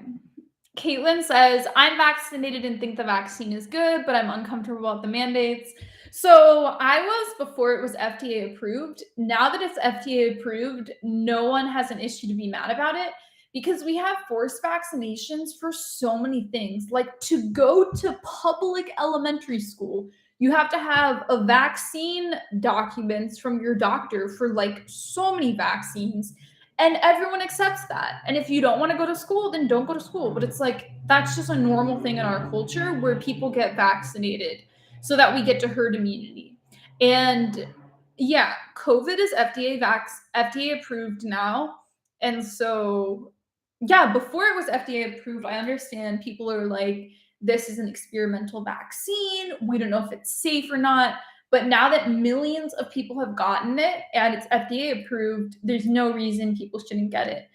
Caitlin says, "I'm vaccinated and think the vaccine is good, but I'm uncomfortable about the mandates." So I was before it was FDA approved. Now that it's FDA approved, no one has an issue to be mad about it because we have forced vaccinations for so many things. Like to go to public elementary school, you have to have a vaccine documents from your doctor for like so many vaccines. And everyone accepts that. And if you don't want to go to school, then don't go to school. But it's like that's just a normal thing in our culture where people get vaccinated so that we get to herd immunity. And yeah, COVID is FDA approved now. And so yeah, before it was FDA approved, I understand people are like, this is an experimental vaccine. We don't know if it's safe or not. But now that millions of people have gotten it and it's FDA approved, there's no reason people shouldn't get it.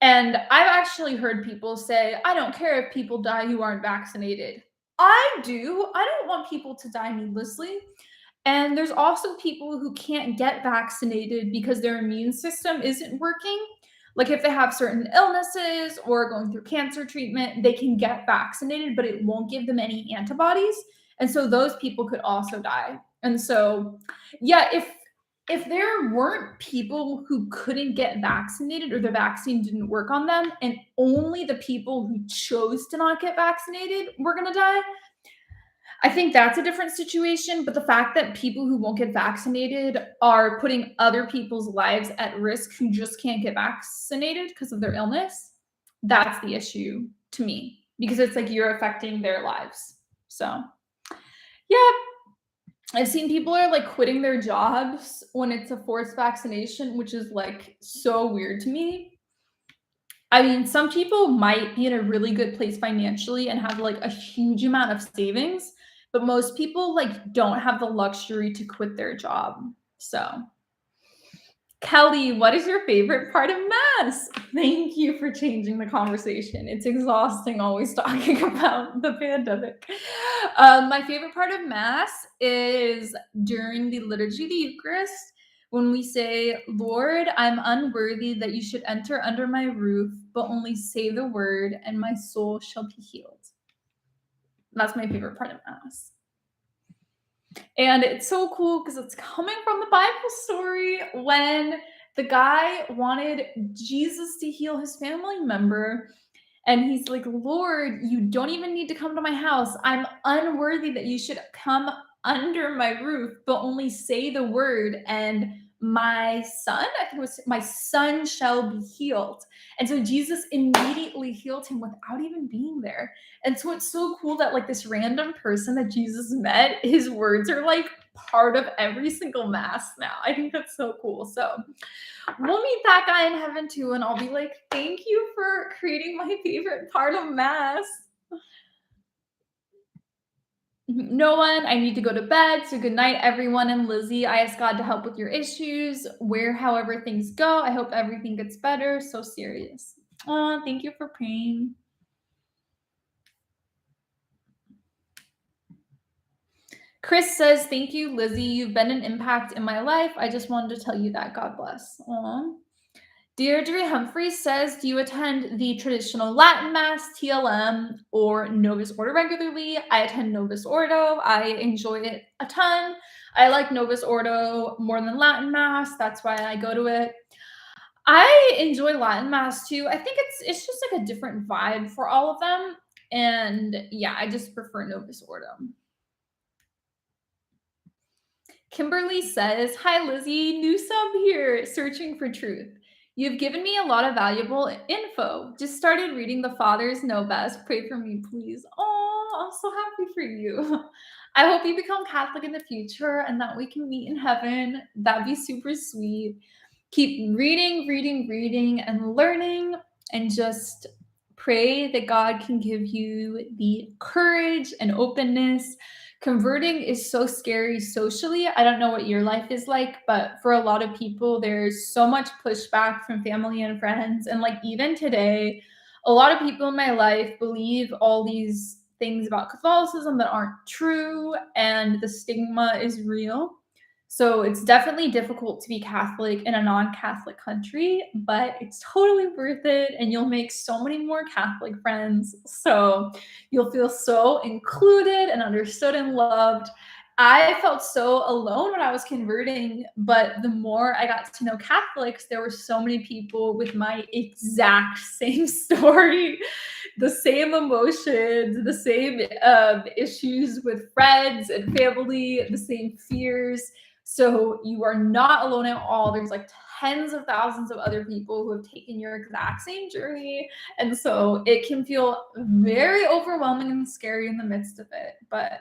And I've actually heard people say, "I don't care if people die who aren't vaccinated." I do. I don't want people to die needlessly. And there's also people who can't get vaccinated because their immune system isn't working. Like if they have certain illnesses or going through cancer treatment, they can get vaccinated, but it won't give them any antibodies. And so those people could also die. And so, yeah, if there weren't people who couldn't get vaccinated or the vaccine didn't work on them, and only the people who chose to not get vaccinated were going to die, I think that's a different situation. But the fact that people who won't get vaccinated are putting other people's lives at risk who just can't get vaccinated because of their illness, that's the issue to me, because it's like you're affecting their lives. So, yeah, I've seen people are like quitting their jobs when it's a forced vaccination, which is like so weird to me. I mean, some people might be in a really good place financially and have like a huge amount of savings, but most people like don't have the luxury to quit their job. So, Kelly, what is your favorite part of Mass? Thank you for changing the conversation. It's exhausting always talking about the pandemic. My favorite part of Mass is during the liturgy of the Eucharist when we say, Lord, I'm unworthy that you should enter under my roof, but only say the word and my soul shall be healed. That's my favorite part of Mass. And it's so cool because it's coming from the Bible story when the guy wanted Jesus to heal his family member. And he's like, Lord, you don't even need to come to my house. I'm unworthy that you should come under my roof, but only say the word, and my son, I think it was, my son shall be healed. And so Jesus immediately healed him without even being there. And so it's so cool that like this random person that Jesus met, his words are like part of every single Mass now. I think that's so cool. So we'll meet that guy in heaven too, and I'll be like, thank you for creating my favorite part of Mass. No one, I need to go to bed. So good night, everyone. And Lizzie, I ask God to help with your issues, however things go. I hope everything gets better. So serious. Oh, thank you for praying. Chris says, thank you, Lizzie. You've been an impact in my life. I just wanted to tell you that. God bless. Aww. Deirdre Humphrey says, do you attend the traditional Latin Mass, TLM, or Novus Ordo regularly? I attend Novus Ordo. I enjoy it a ton. I like Novus Ordo more than Latin Mass. That's why I go to it. I enjoy Latin Mass too. I think it's just like a different vibe for all of them. And yeah, I just prefer Novus Ordo. Kimberly says, hi, Lizzie, new sub here, searching for truth. You've given me a lot of valuable info. Just started reading the Fathers Know Best. Pray for me, please. Oh, I'm so happy for you. I hope you become Catholic in the future and that we can meet in heaven. That'd be super sweet. Keep reading, and learning, and just pray that God can give you the courage and openness. Converting is so scary socially. I don't know what your life is like, but for a lot of people, there's so much pushback from family and friends. And like even today, a lot of people in my life believe all these things about Catholicism that aren't true, and the stigma is real. So it's definitely difficult to be Catholic in a non-Catholic country, but it's totally worth it. And you'll make so many more Catholic friends. So you'll feel so included and understood and loved. I felt so alone when I was converting, but the more I got to know Catholics, there were so many people with my exact same story, the same emotions, the same issues with friends and family, the same fears. So you are not alone at all. There's like tens of thousands of other people who have taken your exact same journey. And so it can feel very overwhelming and scary in the midst of it. But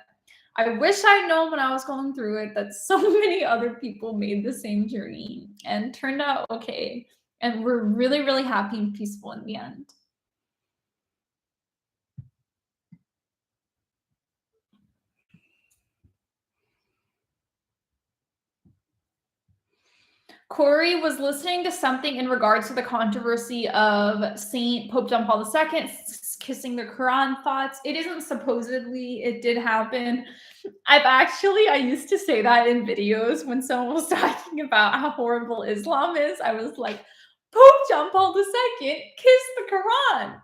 I wish I'd known when I was going through it that so many other people made the same journey and turned out okay. And we're really, really happy and peaceful in the end. Corey was listening to something in regards to the controversy of Saint Pope John Paul II kissing the Quran thoughts. It isn't supposedly, it did happen. I used to say that in videos when someone was talking about how horrible Islam is. I was like, Pope John Paul II kissed the Quran.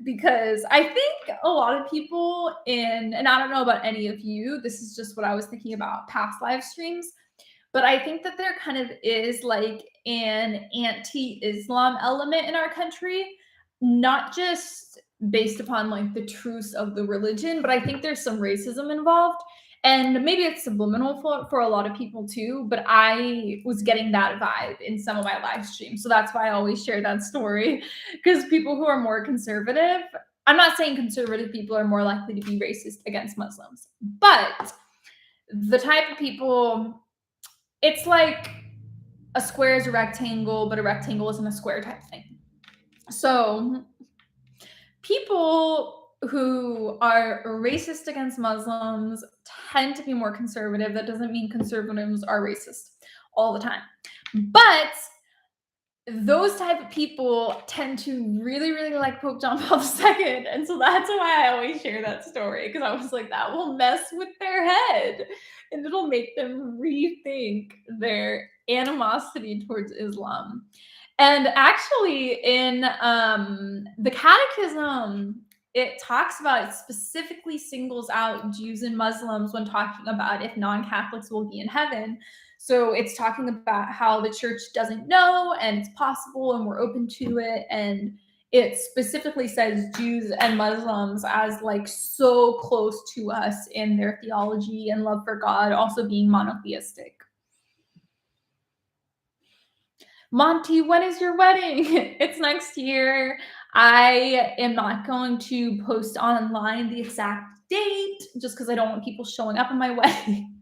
Because I think a lot of people and I don't know about any of you, this is just what I was thinking about past live streams, but I think that there kind of is like an anti-Islam element in our country, not just based upon like the truths of the religion, but I think there's some racism involved. And maybe it's subliminal for a lot of people too, but I was getting that vibe in some of my live streams. So that's why I always share that story. Because people who are more conservative, I'm not saying conservative people are more likely to be racist against Muslims, but the type of people, it's like a square is a rectangle, but a rectangle isn't a square type thing. So people who are racist against Muslims tend to be more conservative. That doesn't mean conservatives are racist all the time. But those type of people tend to really, really like Pope John Paul II. And so that's why I always share that story, because I was like, that will mess with their head and it'll make them rethink their animosity towards Islam. And actually, in the Catechism, it talks about, it specifically singles out Jews and Muslims when talking about if non-Catholics will be in heaven. So it's talking about how the church doesn't know and it's possible and we're open to it. And it specifically says Jews and Muslims as like so close to us in their theology and love for God, also being monotheistic. Monty, when is your wedding? It's next year. I am not going to post online the exact date just because I don't want people showing up at my wedding.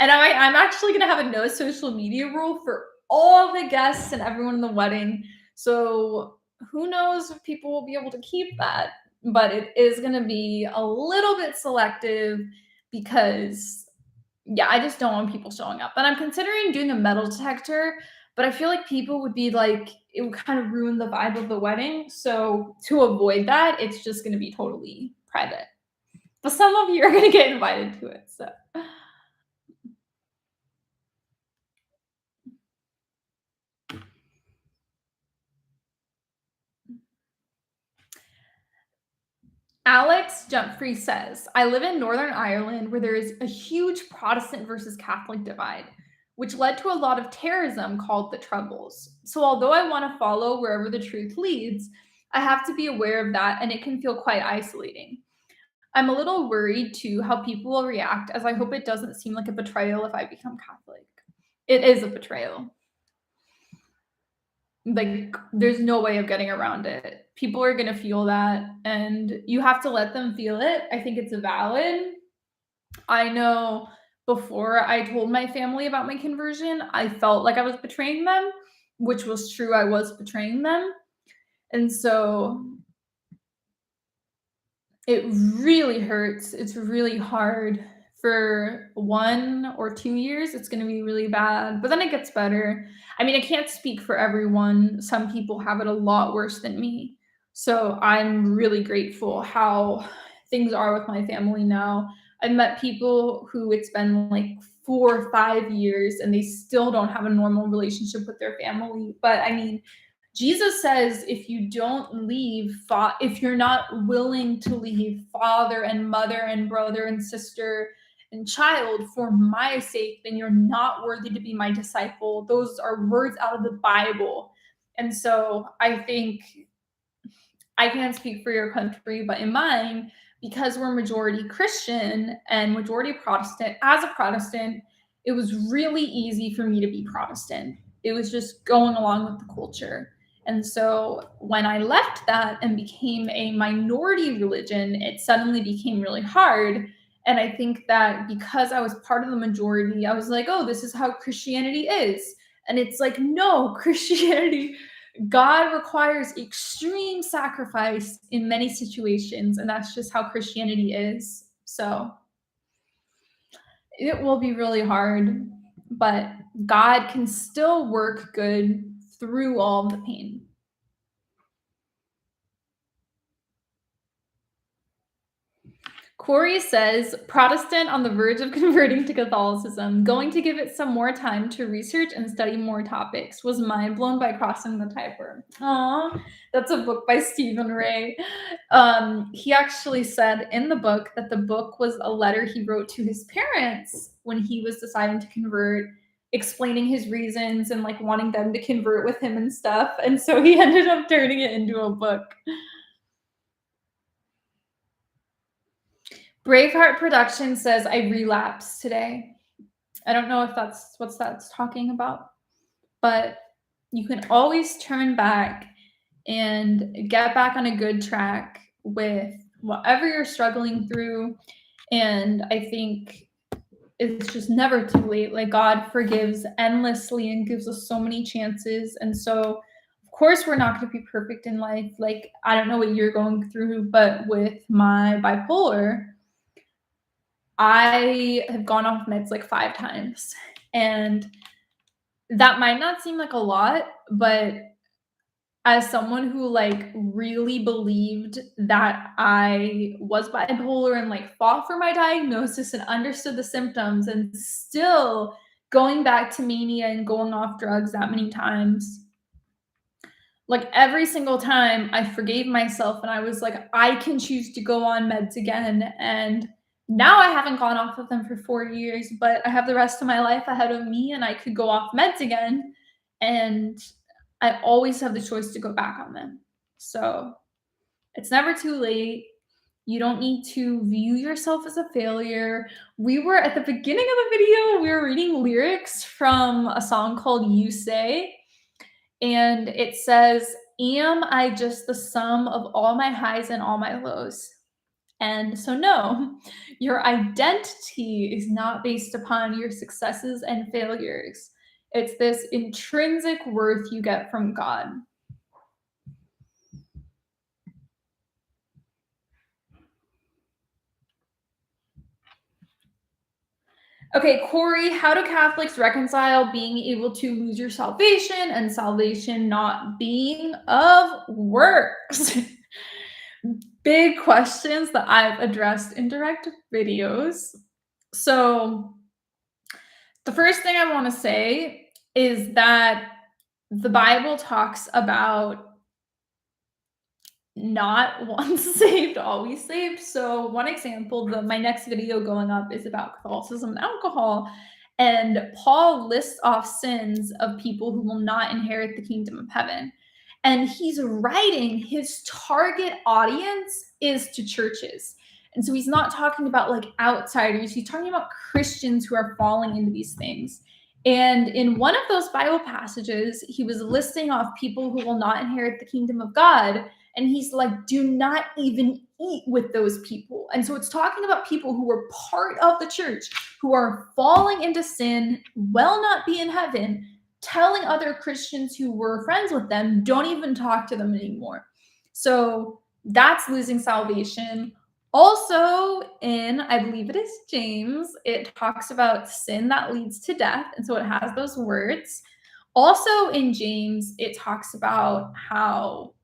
And I'm actually going to have a no social media rule for all the guests and everyone in the wedding. So who knows if people will be able to keep that. But it is going to be a little bit selective because, yeah, I just don't want people showing up. And I'm considering doing a metal detector, but I feel like people would be like, it would kind of ruin the vibe of the wedding. So to avoid that, it's just going to be totally private. But some of you are going to get invited to it. So. Alex Jumpfrey says, I live in Northern Ireland where there is a huge Protestant versus Catholic divide, which led to a lot of terrorism called the Troubles. So although I want to follow wherever the truth leads, I have to be aware of that, and it can feel quite isolating. I'm a little worried too how people will react, as I hope it doesn't seem like a betrayal if I become Catholic. It is a betrayal. Like, there's no way of getting around it. People are going to feel that, and you have to let them feel it. I think it's valid. I know before I told my family about my conversion, I felt like I was betraying them, which was true. I was betraying them. And so it really hurts. It's really hard. For 1 or 2 years, it's going to be really bad, but then it gets better. I mean, I can't speak for everyone. Some people have it a lot worse than me. So I'm really grateful how things are with my family now. I've met people who it's been like 4 or 5 years and they still don't have a normal relationship with their family. But I mean, Jesus says, if you don't leave, if you're not willing to leave father and mother and brother and sister and child for my sake, then you're not worthy to be my disciple. Those are words out of the Bible. And so I think, I can't speak for your country, but in mine, because we're majority Christian and majority Protestant, as a Protestant, it was really easy for me to be Protestant. It was just going along with the culture. And so when I left that and became a minority religion, it suddenly became really hard. And I think that because I was part of the majority, I was like, oh, this is how Christianity is. And it's like, no, Christianity, God requires extreme sacrifice in many situations, and that's just how Christianity is. So it will be really hard, but God can still work good through all the pain. Corey says, Protestant on the verge of converting to Catholicism, going to give it some more time to research and study more topics. Was mind blown by crossing the Tiber. Aw, that's a book by Stephen Ray. He actually said in the book that the book was a letter he wrote to his parents when he was deciding to convert, explaining his reasons and like wanting them to convert with him and stuff. And so he ended up turning it into a book. Braveheart Production says, I relapsed today. I don't know if that's what that's talking about, but you can always turn back and get back on a good track with whatever you're struggling through. And I think it's just never too late. Like, God forgives endlessly and gives us so many chances. And so, of course, we're not going to be perfect in life. Like, I don't know what you're going through, but with my bipolar, I have gone off meds like 5 times, and that might not seem like a lot, but as someone who like really believed that I was bipolar and like fought for my diagnosis and understood the symptoms, and still going back to mania and going off drugs that many times, like every single time I forgave myself and I was like, I can choose to go on meds again. And now I haven't gone off of them for 4 years, but I have the rest of my life ahead of me and I could go off meds again. And I always have the choice to go back on them. So it's never too late. You don't need to view yourself as a failure. We were at the beginning of the video, we were reading lyrics from a song called You Say. And it says, am I just the sum of all my highs and all my lows? And so, no, your identity is not based upon your successes and failures. It's this intrinsic worth you get from God. Okay, Corey, how do Catholics reconcile being able to lose your salvation and salvation not being of works? Big questions that I've addressed in direct videos. So the first thing I want to say is that the Bible talks about not once saved, always saved. So one example, my next video going up is about Catholicism and alcohol. And Paul lists off sins of people who will not inherit the kingdom of heaven. And he's writing, his target audience is to churches. And so he's not talking about like outsiders. He's talking about Christians who are falling into these things. And in one of those Bible passages, he was listing off people who will not inherit the kingdom of God. And he's like, do not even eat with those people. And so it's talking about people who were part of the church, who are falling into sin, will not be in heaven, telling other Christians who were friends with them, don't even talk to them anymore. So that's losing salvation. Also in, I believe it is James, it talks about sin that leads to death. And so it has those words. Also in James, it talks about how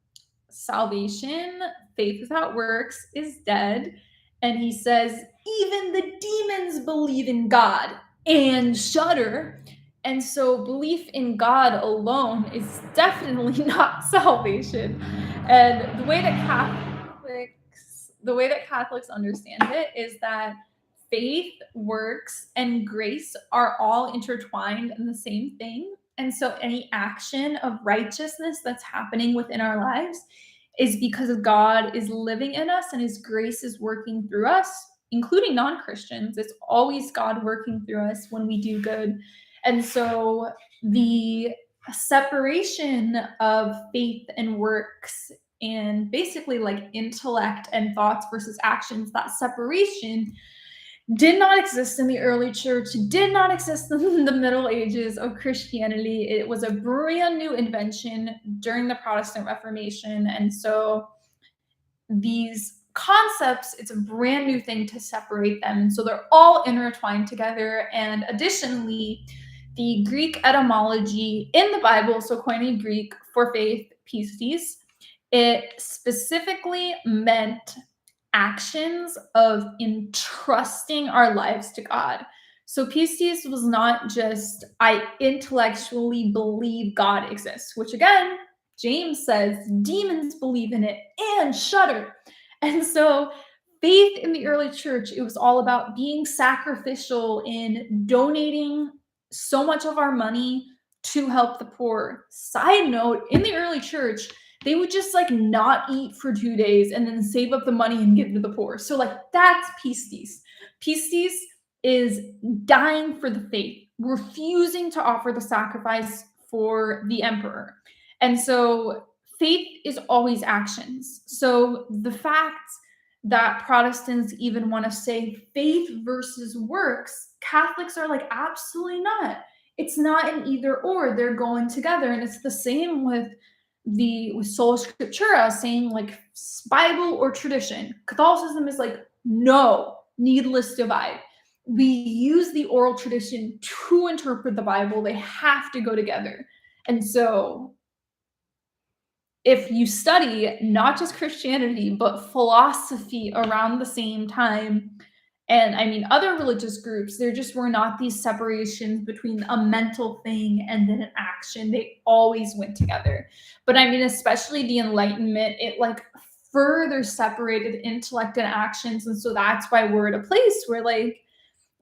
salvation, faith without works, is dead. And he says, even the demons believe in God and shudder. And so belief in God alone is definitely not salvation. And the way that Catholics understand it is that faith, works, and grace are all intertwined in the same thing. And so any action of righteousness that's happening within our lives is because God is living in us and his grace is working through us, including non-Christians. It's always God working through us when we do good. And so the separation of faith and works and basically like intellect and thoughts versus actions, that separation did not exist in the early church, did not exist in the Middle Ages of Christianity. It was a brand new invention during the Protestant Reformation. And so these concepts, it's a brand new thing to separate them. And so they're all intertwined together. And additionally, the Greek etymology in the Bible, so Koine Greek for faith, pistis, it specifically meant actions of entrusting our lives to God. So pistis was not just, I intellectually believe God exists, which again, James says demons believe in it and shudder. And so faith in the early church, it was all about being sacrificial in donating so much of our money to help the poor. Side note, in the early church, they would just like not eat for 2 days and then save up the money and give to the poor. So like that's pistis. Pistis is dying for the faith, refusing to offer the sacrifice for the emperor. And so faith is always actions. So the fact that Protestants even want to say faith versus works, Catholics are like, absolutely not. It's not an either or, they're going together. And it's the same with sola scriptura, saying like Bible or tradition. Catholicism is like, no, needless divide. We use the oral tradition to interpret the Bible. They have to go together. And so if you study not just Christianity, but philosophy around the same time, and I mean, other religious groups, there just were not these separations between a mental thing and then an action. They always went together. But I mean, especially the Enlightenment, it like further separated intellect and actions. And so that's why we're at a place where like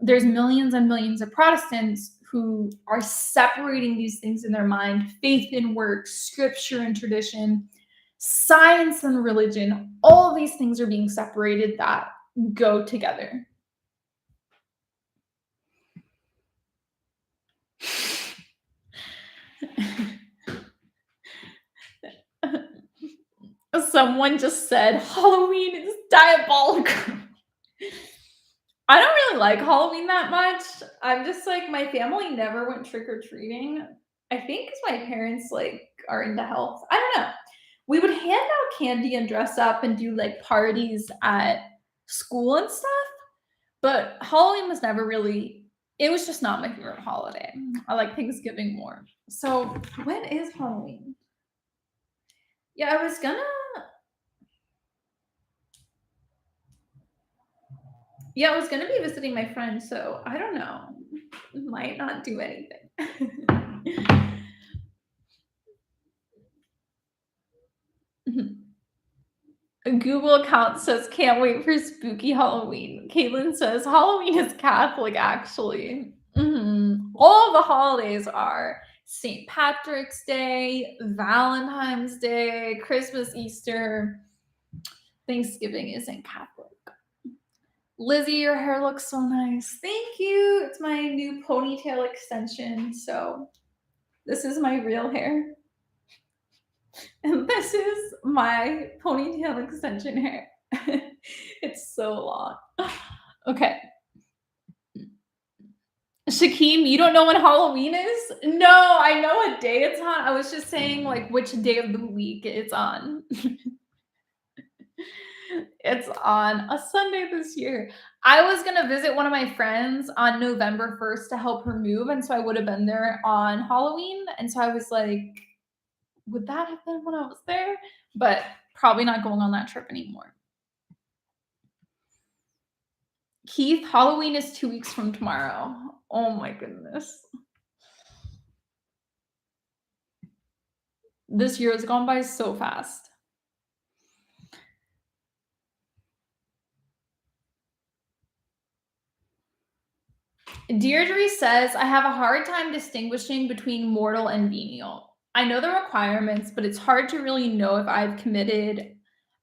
there's millions and millions of Protestants who are separating these things in their mind: faith and work, scripture and tradition, science and religion. All of these things are being separated that go together. Someone just said Halloween is diabolical. I don't really like Halloween that much. I'm just like, my family never went trick-or-treating. I think because my parents like are into health. I don't know. We would hand out candy and dress up and do like parties at school and stuff. But Halloween was never really, it was just not my favorite holiday. I like Thanksgiving more. So when is Halloween? Yeah, I was gonna be visiting my friend, so I don't know. Might not do anything. A Google account says, can't wait for spooky Halloween. Caitlin says, Halloween is Catholic, actually. All of the holidays are St. Patrick's Day, Valentine's Day, Christmas, Easter. Thanksgiving isn't Catholic. Lizzie, your hair looks so nice. Thank you. It's my new ponytail extension. So this is my real hair. And this is my ponytail extension hair. It's so long. Okay. Shakeem, you don't know when Halloween is? No, I know what day it's on. I was just saying like which day of the week it's on. It's on a Sunday this year. I was going to visit one of my friends on November 1st to help her move. And so I would have been there on Halloween. And so I was like, would that have been when I was there? But probably not going on that trip anymore. Keith, Halloween is 2 weeks from tomorrow. Oh my goodness. This year has gone by so fast. Deirdre says, I have a hard time distinguishing between mortal and venial. I know the requirements, but it's hard to really know if I've committed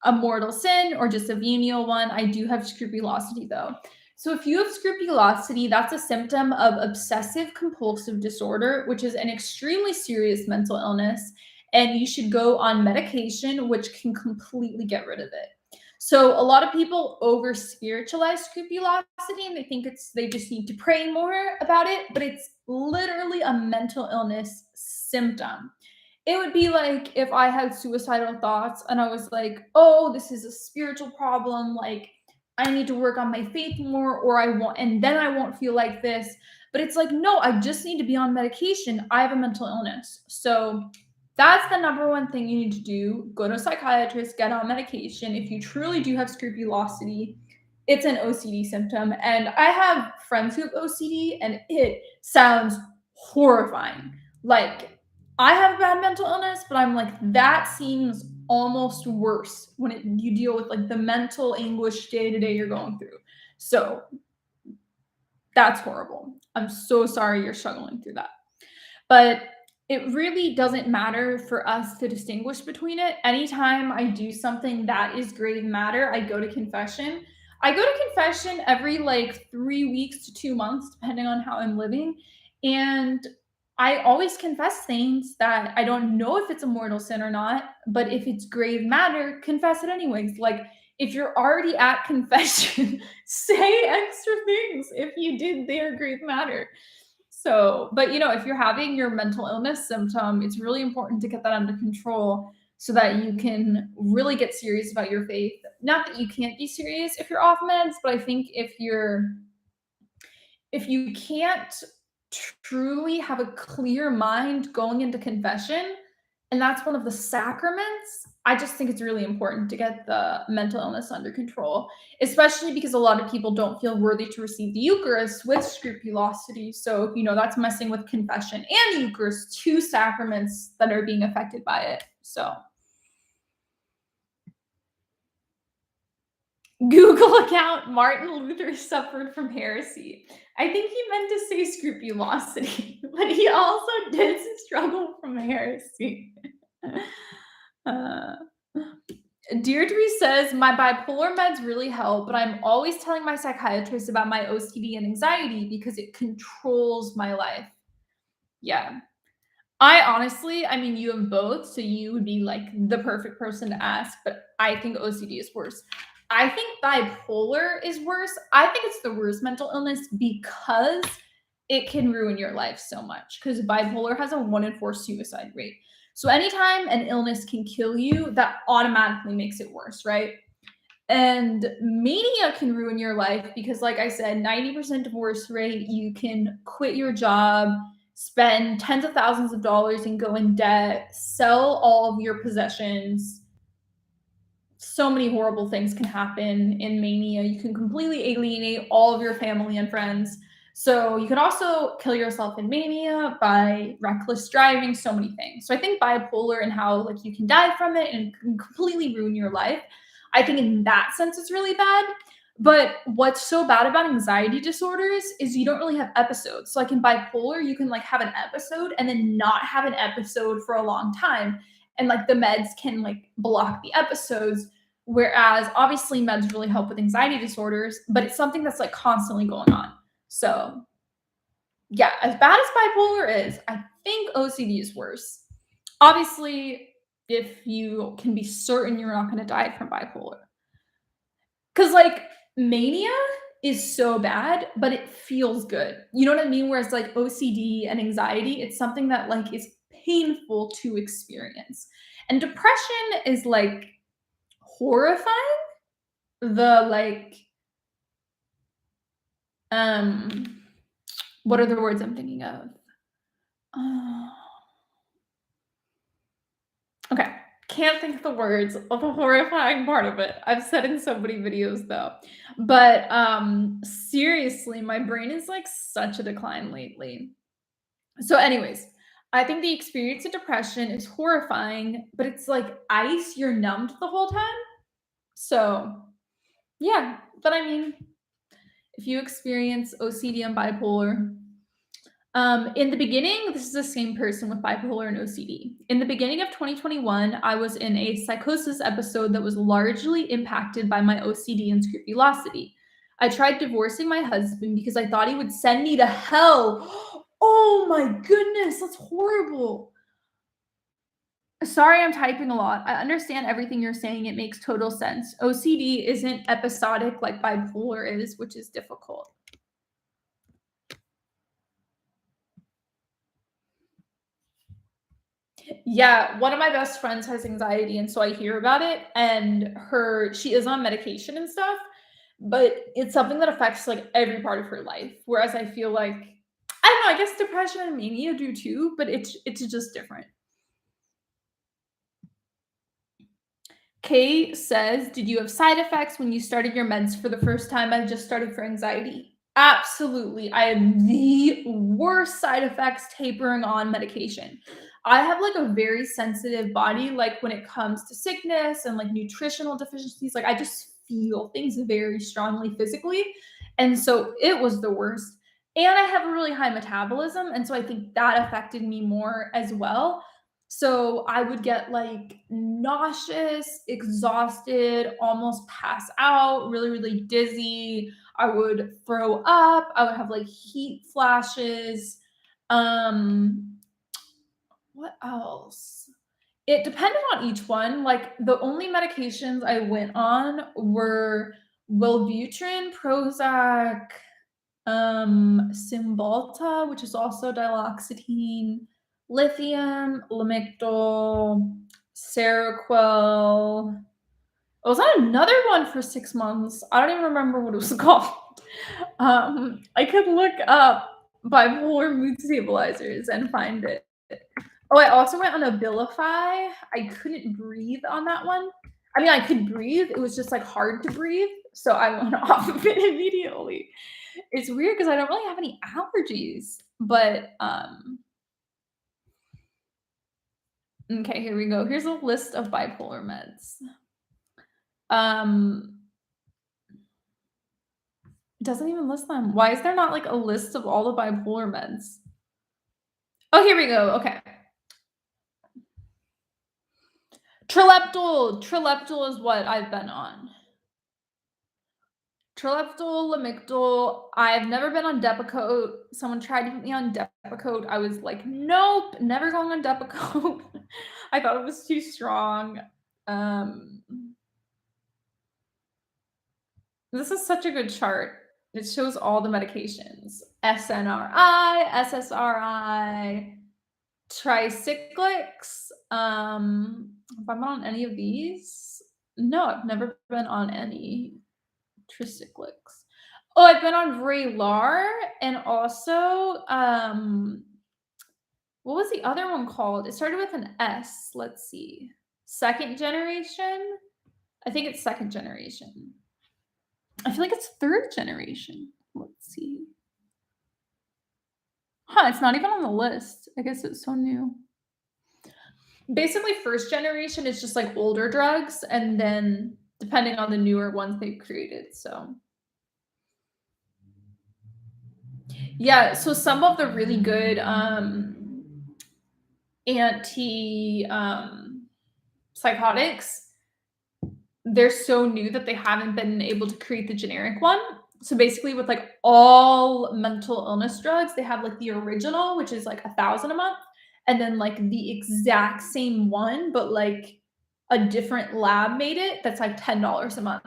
a mortal sin or just a venial one. I do have scrupulosity though. So if you have scrupulosity, that's a symptom of obsessive compulsive disorder, which is an extremely serious mental illness. And you should go on medication, which can completely get rid of it. So a lot of people over spiritualize scrupulosity and they think they just need to pray more about it, but it's literally a mental illness symptom. It would be like if I had suicidal thoughts and I was like, oh, this is a spiritual problem, like I need to work on my faith more, and then I won't feel like this. But it's like, no, I just need to be on medication. I have a mental illness. So That's the number one thing you need to do. Go to a psychiatrist, get on medication. If you truly do have scrupulosity, it's an OCD symptom. And I have friends who have OCD, and it sounds horrifying. Like, I have a bad mental illness, but I'm like, that seems almost worse when you deal with like the mental anguish day to day you're going through. So that's horrible. I'm so sorry you're struggling through that. But it really doesn't matter for us to distinguish between it. Anytime I do something that is grave matter, I go to confession. I go to confession every like 3 weeks to 2 months, depending on how I'm living. And I always confess things that I don't know if it's a mortal sin or not, but if it's grave matter, confess it anyways. Like, if you're already at confession, say extra things if you did their grave matter. So, but if you're having your mental illness symptom, it's really important to get that under control so that you can really get serious about your faith. Not that you can't be serious if you're off meds, but I think if you can't truly have a clear mind going into confession, and that's one of the sacraments, I just think it's really important to get the mental illness under control, especially because a lot of people don't feel worthy to receive the Eucharist with scrupulosity. So, that's messing with confession and Eucharist, two sacraments that are being affected by it. So, Google account, Martin Luther suffered from heresy. I think he meant to say scrupulosity, but he also did struggle from heresy. Deirdre says, my bipolar meds really help, but I'm always telling my psychiatrist about my OCD and anxiety because it controls my life. Yeah. I mean, you have both, so you would be like the perfect person to ask, but I think OCD is worse. I think bipolar is worse. I think it's the worst mental illness because it can ruin your life so much, because bipolar has a 1 in 4 suicide rate. So anytime an illness can kill you, that automatically makes it worse, right? And mania can ruin your life because, like I said, 90% divorce rate, you can quit your job, spend tens of thousands of dollars and go in debt, sell all of your possessions. So many horrible things can happen in mania. You can completely alienate all of your family and friends. So you can also kill yourself in mania by reckless driving, so many things. So I think bipolar and how like you can die from it and can completely ruin your life, I think in that sense it's really bad. But what's so bad about anxiety disorders is you don't really have episodes. So like in bipolar, you can like have an episode and then not have an episode for a long time. And like the meds can like block the episodes. Whereas obviously meds really help with anxiety disorders, but it's something that's like constantly going on. So yeah, as bad as bipolar is, I think OCD is worse. Obviously, if you can be certain you're not going to die from bipolar. Because like mania is so bad, but it feels good. You know what I mean? Whereas like OCD and anxiety, it's something that like is painful to experience. And depression is like horrifying. The like what are the words I'm thinking of? Okay, can't think of the words of the horrifying part of it. I've said in so many videos though. But seriously, my brain is like such a decline lately. So anyways, I think the experience of depression is horrifying, but it's like ice, you're numbed the whole time. So yeah, but I mean, if you experience OCD and bipolar, in the beginning, this is the same person with bipolar and OCD. In the beginning of 2021, I was in a psychosis episode that was largely impacted by my OCD and scrupulosity. I tried divorcing my husband because I thought he would send me to hell. Oh my goodness, that's horrible. Sorry, I'm typing a lot. I understand everything you're saying. It makes total sense. OCD isn't episodic like bipolar is, which is difficult. Yeah, one of my best friends has anxiety, and so I hear about it, and she is on medication and stuff, but it's something that affects like every part of her life. Whereas I feel like, I don't know, I guess depression and mania do too, but it's just different. Kate says, did you have side effects when you started your meds for the first time? I just started for anxiety. Absolutely. I had the worst side effects tapering on medication. I have like a very sensitive body, like when it comes to sickness and like nutritional deficiencies. Like I just feel things very strongly physically. And so it was the worst. And I have a really high metabolism. And so I think that affected me more as well. So I would get like nauseous, exhausted, almost pass out, really, really dizzy. I would throw up. I would have like heat flashes. What else? It depended on each one. Like the only medications I went on were Wellbutrin, Prozac, Cymbalta, which is also diloxetine, lithium, Lamictal, Seroquel. I was on another one for 6 months. I don't even remember what it was called. I could look up bipolar mood stabilizers and find it. Oh, I also went on Abilify. I couldn't breathe on that one. I mean, I could breathe. It was just like hard to breathe. So I went off of it immediately. It's weird because I don't really have any allergies, but okay, here we go. Here's a list of bipolar meds. It doesn't even list them. Why is there not like a list of all the bipolar meds? Oh, here we go. Okay. Trileptal. Trileptal is what I've been on. Trileptal, Lamictal. I've never been on Depakote. Someone tried to put me on Depakote. I was like, nope, never going on Depakote. I thought it was too strong. This is such a good chart. It shows all the medications. SNRI, SSRI, tricyclics. If I'm on any of these, no, I've never been on any tricyclics. Oh, I've been on Vraylar and also what was the other one called? It started with an S. Let's see. Second generation. I think it's second generation. I feel like it's third generation. Let's see. Huh, it's not even on the list. I guess it's so new. Basically, first generation is just like older drugs, and then depending on the newer ones they've created. So yeah, so some of the really good anti psychotics, they're so new that they haven't been able to create the generic one. So basically with like all mental illness drugs, they have like the original, which is like $1,000 a month, and then like the exact same one, but like a different lab made it, that's like $10 a month.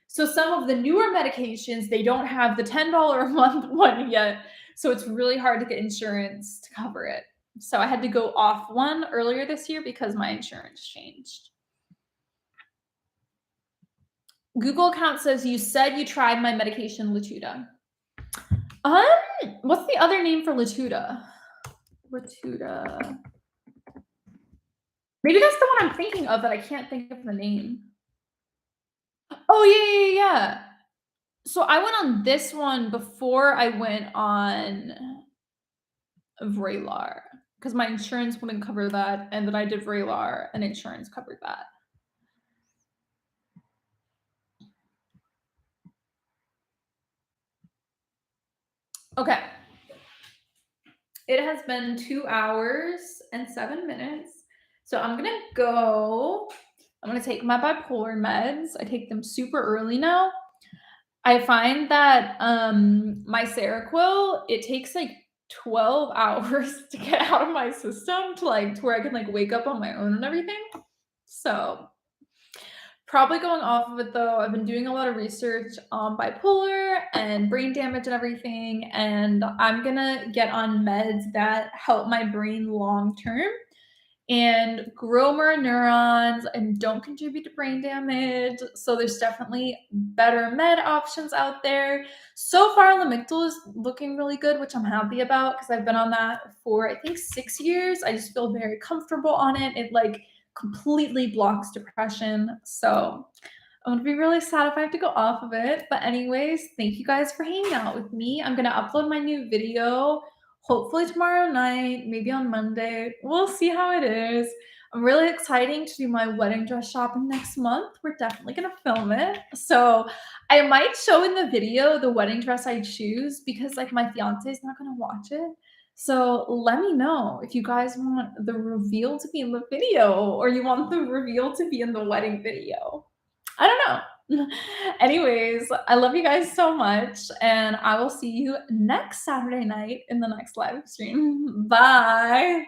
So some of the newer medications, they don't have the $10 a month one yet. So it's really hard to get insurance to cover it. So I had to go off one earlier this year because my insurance changed. Google account says you said you tried my medication Latuda. What's the other name for Latuda? Latuda. Maybe that's the one I'm thinking of, but I can't think of the name. Oh yeah. So I went on this one before I went on Vraylar because my insurance wouldn't cover that, and then I did Vraylar and insurance covered that. Okay. It has been 2 hours and 7 minutes. So I'm going to go. I'm going to take my bipolar meds. I take them super early now. I find that my Seroquel, it takes like 12 hours to get out of my system to where I can like wake up on my own and everything. So probably going off of it though. I've been doing a lot of research on bipolar and brain damage and everything, and I'm gonna get on meds that help my brain long term and grow more neurons and don't contribute to brain damage. So there's definitely better med options out there. So far, Lamictal is looking really good, which I'm happy about because I've been on that for I think 6 years. I just feel very comfortable on it. It like completely blocks depression. So I'm gonna be really sad if I have to go off of it. But anyways, thank you guys for hanging out with me. I'm gonna upload my new video hopefully tomorrow night, maybe on Monday. We'll see how it is. I'm really excited to do my wedding dress shopping next month. We're definitely gonna film it. So I might show in the video the wedding dress I choose because like my fiance is not gonna watch it. So let me know if you guys want the reveal to be in the video or you want the reveal to be in the wedding video. I don't know. Anyways, I love you guys so much, and I will see you next Saturday night in the next live stream. Bye.